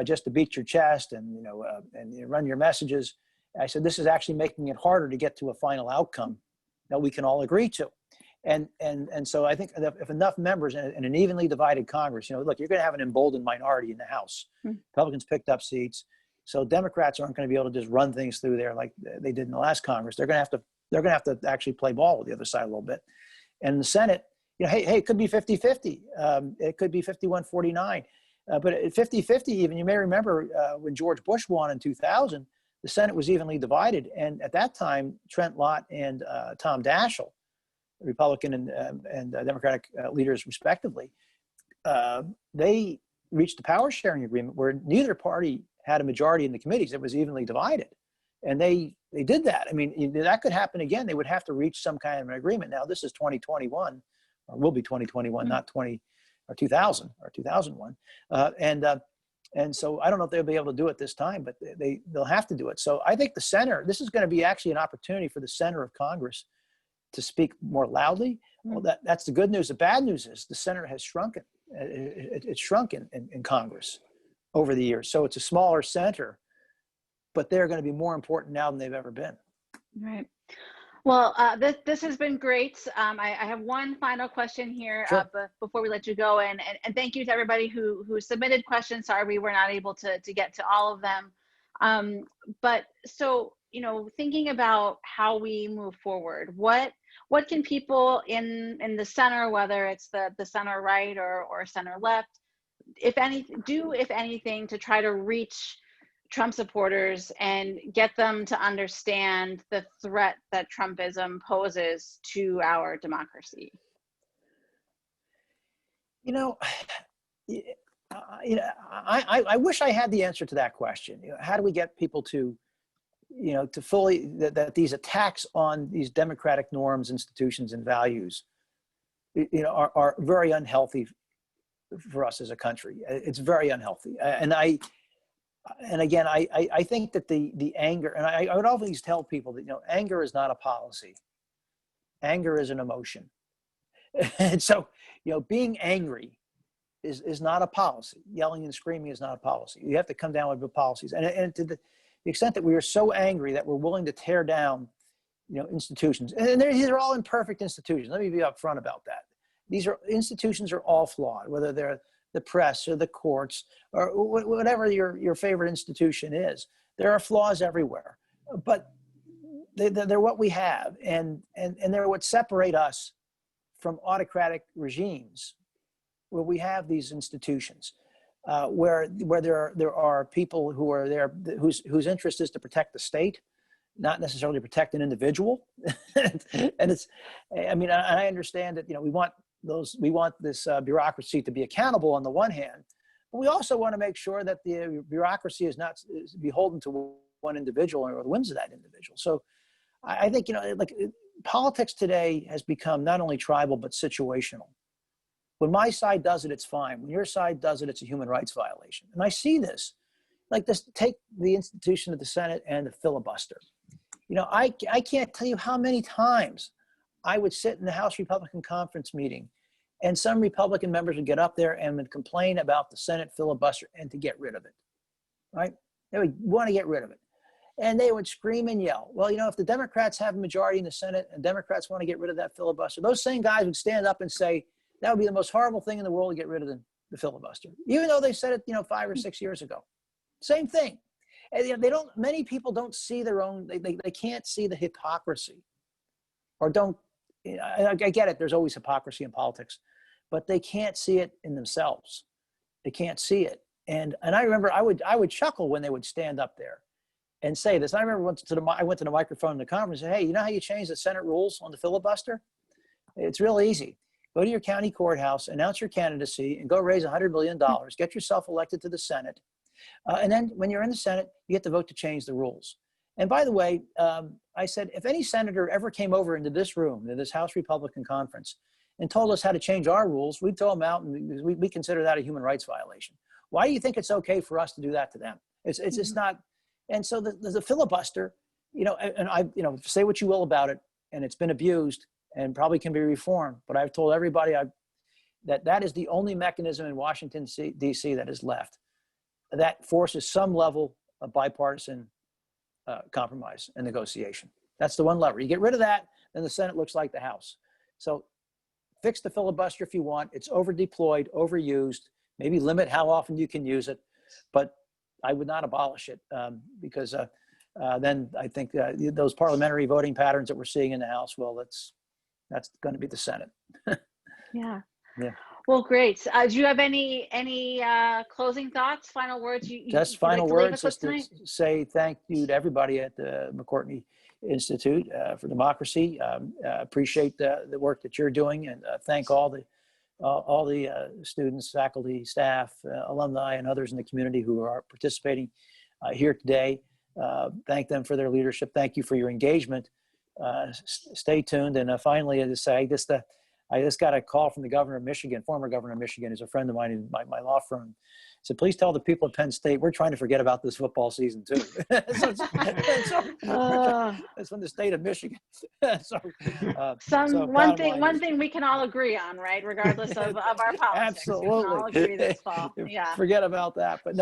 just to beat your chest and and run your messages. I said, this is actually making it harder to get to a final outcome that we can all agree to. And so I think if enough members in an evenly divided Congress, you know, look, you're going to have an emboldened minority in the House. Republicans picked up seats, so Democrats aren't going to be able to just run things through there like they did in the last Congress. They're going to have to actually play ball with the other side a little bit. And the Senate, you know, hey, it could be 50-50. It could be 51-49. But at 50-50, even, you may remember when George Bush won in 2000, the Senate was evenly divided, and at that time, Trent Lott and Tom Daschle, Republican and Democratic leaders respectively, they reached a power sharing agreement where neither party had a majority in the committees. It was evenly divided, and they did that. I mean, that could happen again. They would have to reach some kind of an agreement. Now, this is 2021, or will be 2021, not 2000 or 2001, and so I don't know if they'll be able to do it this time, but they'll have to do it. So I think the center, this is going to be actually an opportunity for the center of Congress to speak more loudly. Well, that's the good news. The bad news is the center has shrunken. It's shrunk in Congress over the years. So it's a smaller center, but they're going to be more important now than they've ever been. Right. Well, this has been great. I have one final question here. Sure. Before we let you go, and thank you to everybody who submitted questions. Sorry we were not able to get to all of them. But so, you know, thinking about how we move forward, what can people in the center, whether it's the center right or center left, if anything, to try to reach Trump supporters and get them to understand the threat that Trumpism poses to our democracy? You know, I wish I had the answer to that question. How do we get people to, to fully, that these attacks on these democratic norms, institutions, and values, are very unhealthy for us as a country. It's very unhealthy. And again, I think that the anger, and I would always tell people that, anger is not a policy. Anger is an emotion. And so, being angry is not a policy. Yelling and screaming is not a policy. You have to come down with the policies. And to the extent that we are so angry that we're willing to tear down, institutions, and these are all imperfect institutions. Let me be upfront about that. Institutions are all flawed, whether they're the press or the courts or whatever your favorite institution is. There are flaws everywhere, but they're what we have, and they're what separate us from autocratic regimes, where we have these institutions, where there are people who are there whose interest is to protect the state, not necessarily protect an individual. And I understand that we want this bureaucracy to be accountable on the one hand, but we also want to make sure that the bureaucracy is not beholden to one individual or the whims of that individual. So I think politics today has become not only tribal but situational. When my side does it, it's fine. When your side does it, it's a human rights violation. And I see this, take the institution of the Senate and the filibuster. I can't tell you how many times I would sit in the House Republican Conference meeting and some Republican members would get up there and would complain about the Senate filibuster and to get rid of it, right? They would want to get rid of it. And they would scream and yell. Well, if the Democrats have a majority in the Senate and Democrats want to get rid of that filibuster, those same guys would stand up and say, that would be the most horrible thing in the world to get rid of the filibuster, even though they said it, 5 or 6 years ago. Same thing. And many people don't see their own, they can't see the hypocrisy, or don't, I get it, there's always hypocrisy in politics, but they can't see it in themselves. They can't see it. And I remember I would chuckle when they would stand up there and say this. I remember I went to the microphone in the conference and said, hey, you know how you change the Senate rules on the filibuster? It's real easy. Go to your county courthouse, announce your candidacy, and go raise $100 million. Get yourself elected to the Senate. And then when you're in the Senate, you get to vote to change the rules. And by the way, I said, if any senator ever came over into this room, to this House Republican conference, and told us how to change our rules, we'd throw them out, and we consider that a human rights violation. Why do you think it's okay for us to do that to them? It's just not. And so the filibuster, and I, say what you will about it, and it's been abused and probably can be reformed. But I've told everybody that is the only mechanism in Washington, D.C. that is left that forces some level of bipartisan compromise and negotiation. That's the one lever. You get rid of that, then the Senate looks like the House. So fix the filibuster if you want. It's over-deployed, overused. Maybe limit how often you can use it, but I would not abolish it because then I think those parliamentary voting patterns that we're seeing in the House, well, that's going to be the Senate. Yeah. Yeah. Well, great. Do you have any closing thoughts, final words? Just final words, just to say thank you to everybody at the McCourtney Institute for Democracy. Appreciate the work that you're doing, and thank all the students, faculty, staff, alumni, and others in the community who are participating here today. Thank them for their leadership. Thank you for your engagement. Stay tuned. And finally, I just got a call from the governor of Michigan, former governor of Michigan, who's a friend of mine in my law firm. So please tell the people at Penn State, we're trying to forget about this football season too. It's from the state of Michigan. One thing we can all agree on, right? Regardless of our politics. Absolutely. We can all agree this fall. Yeah. Forget about that. But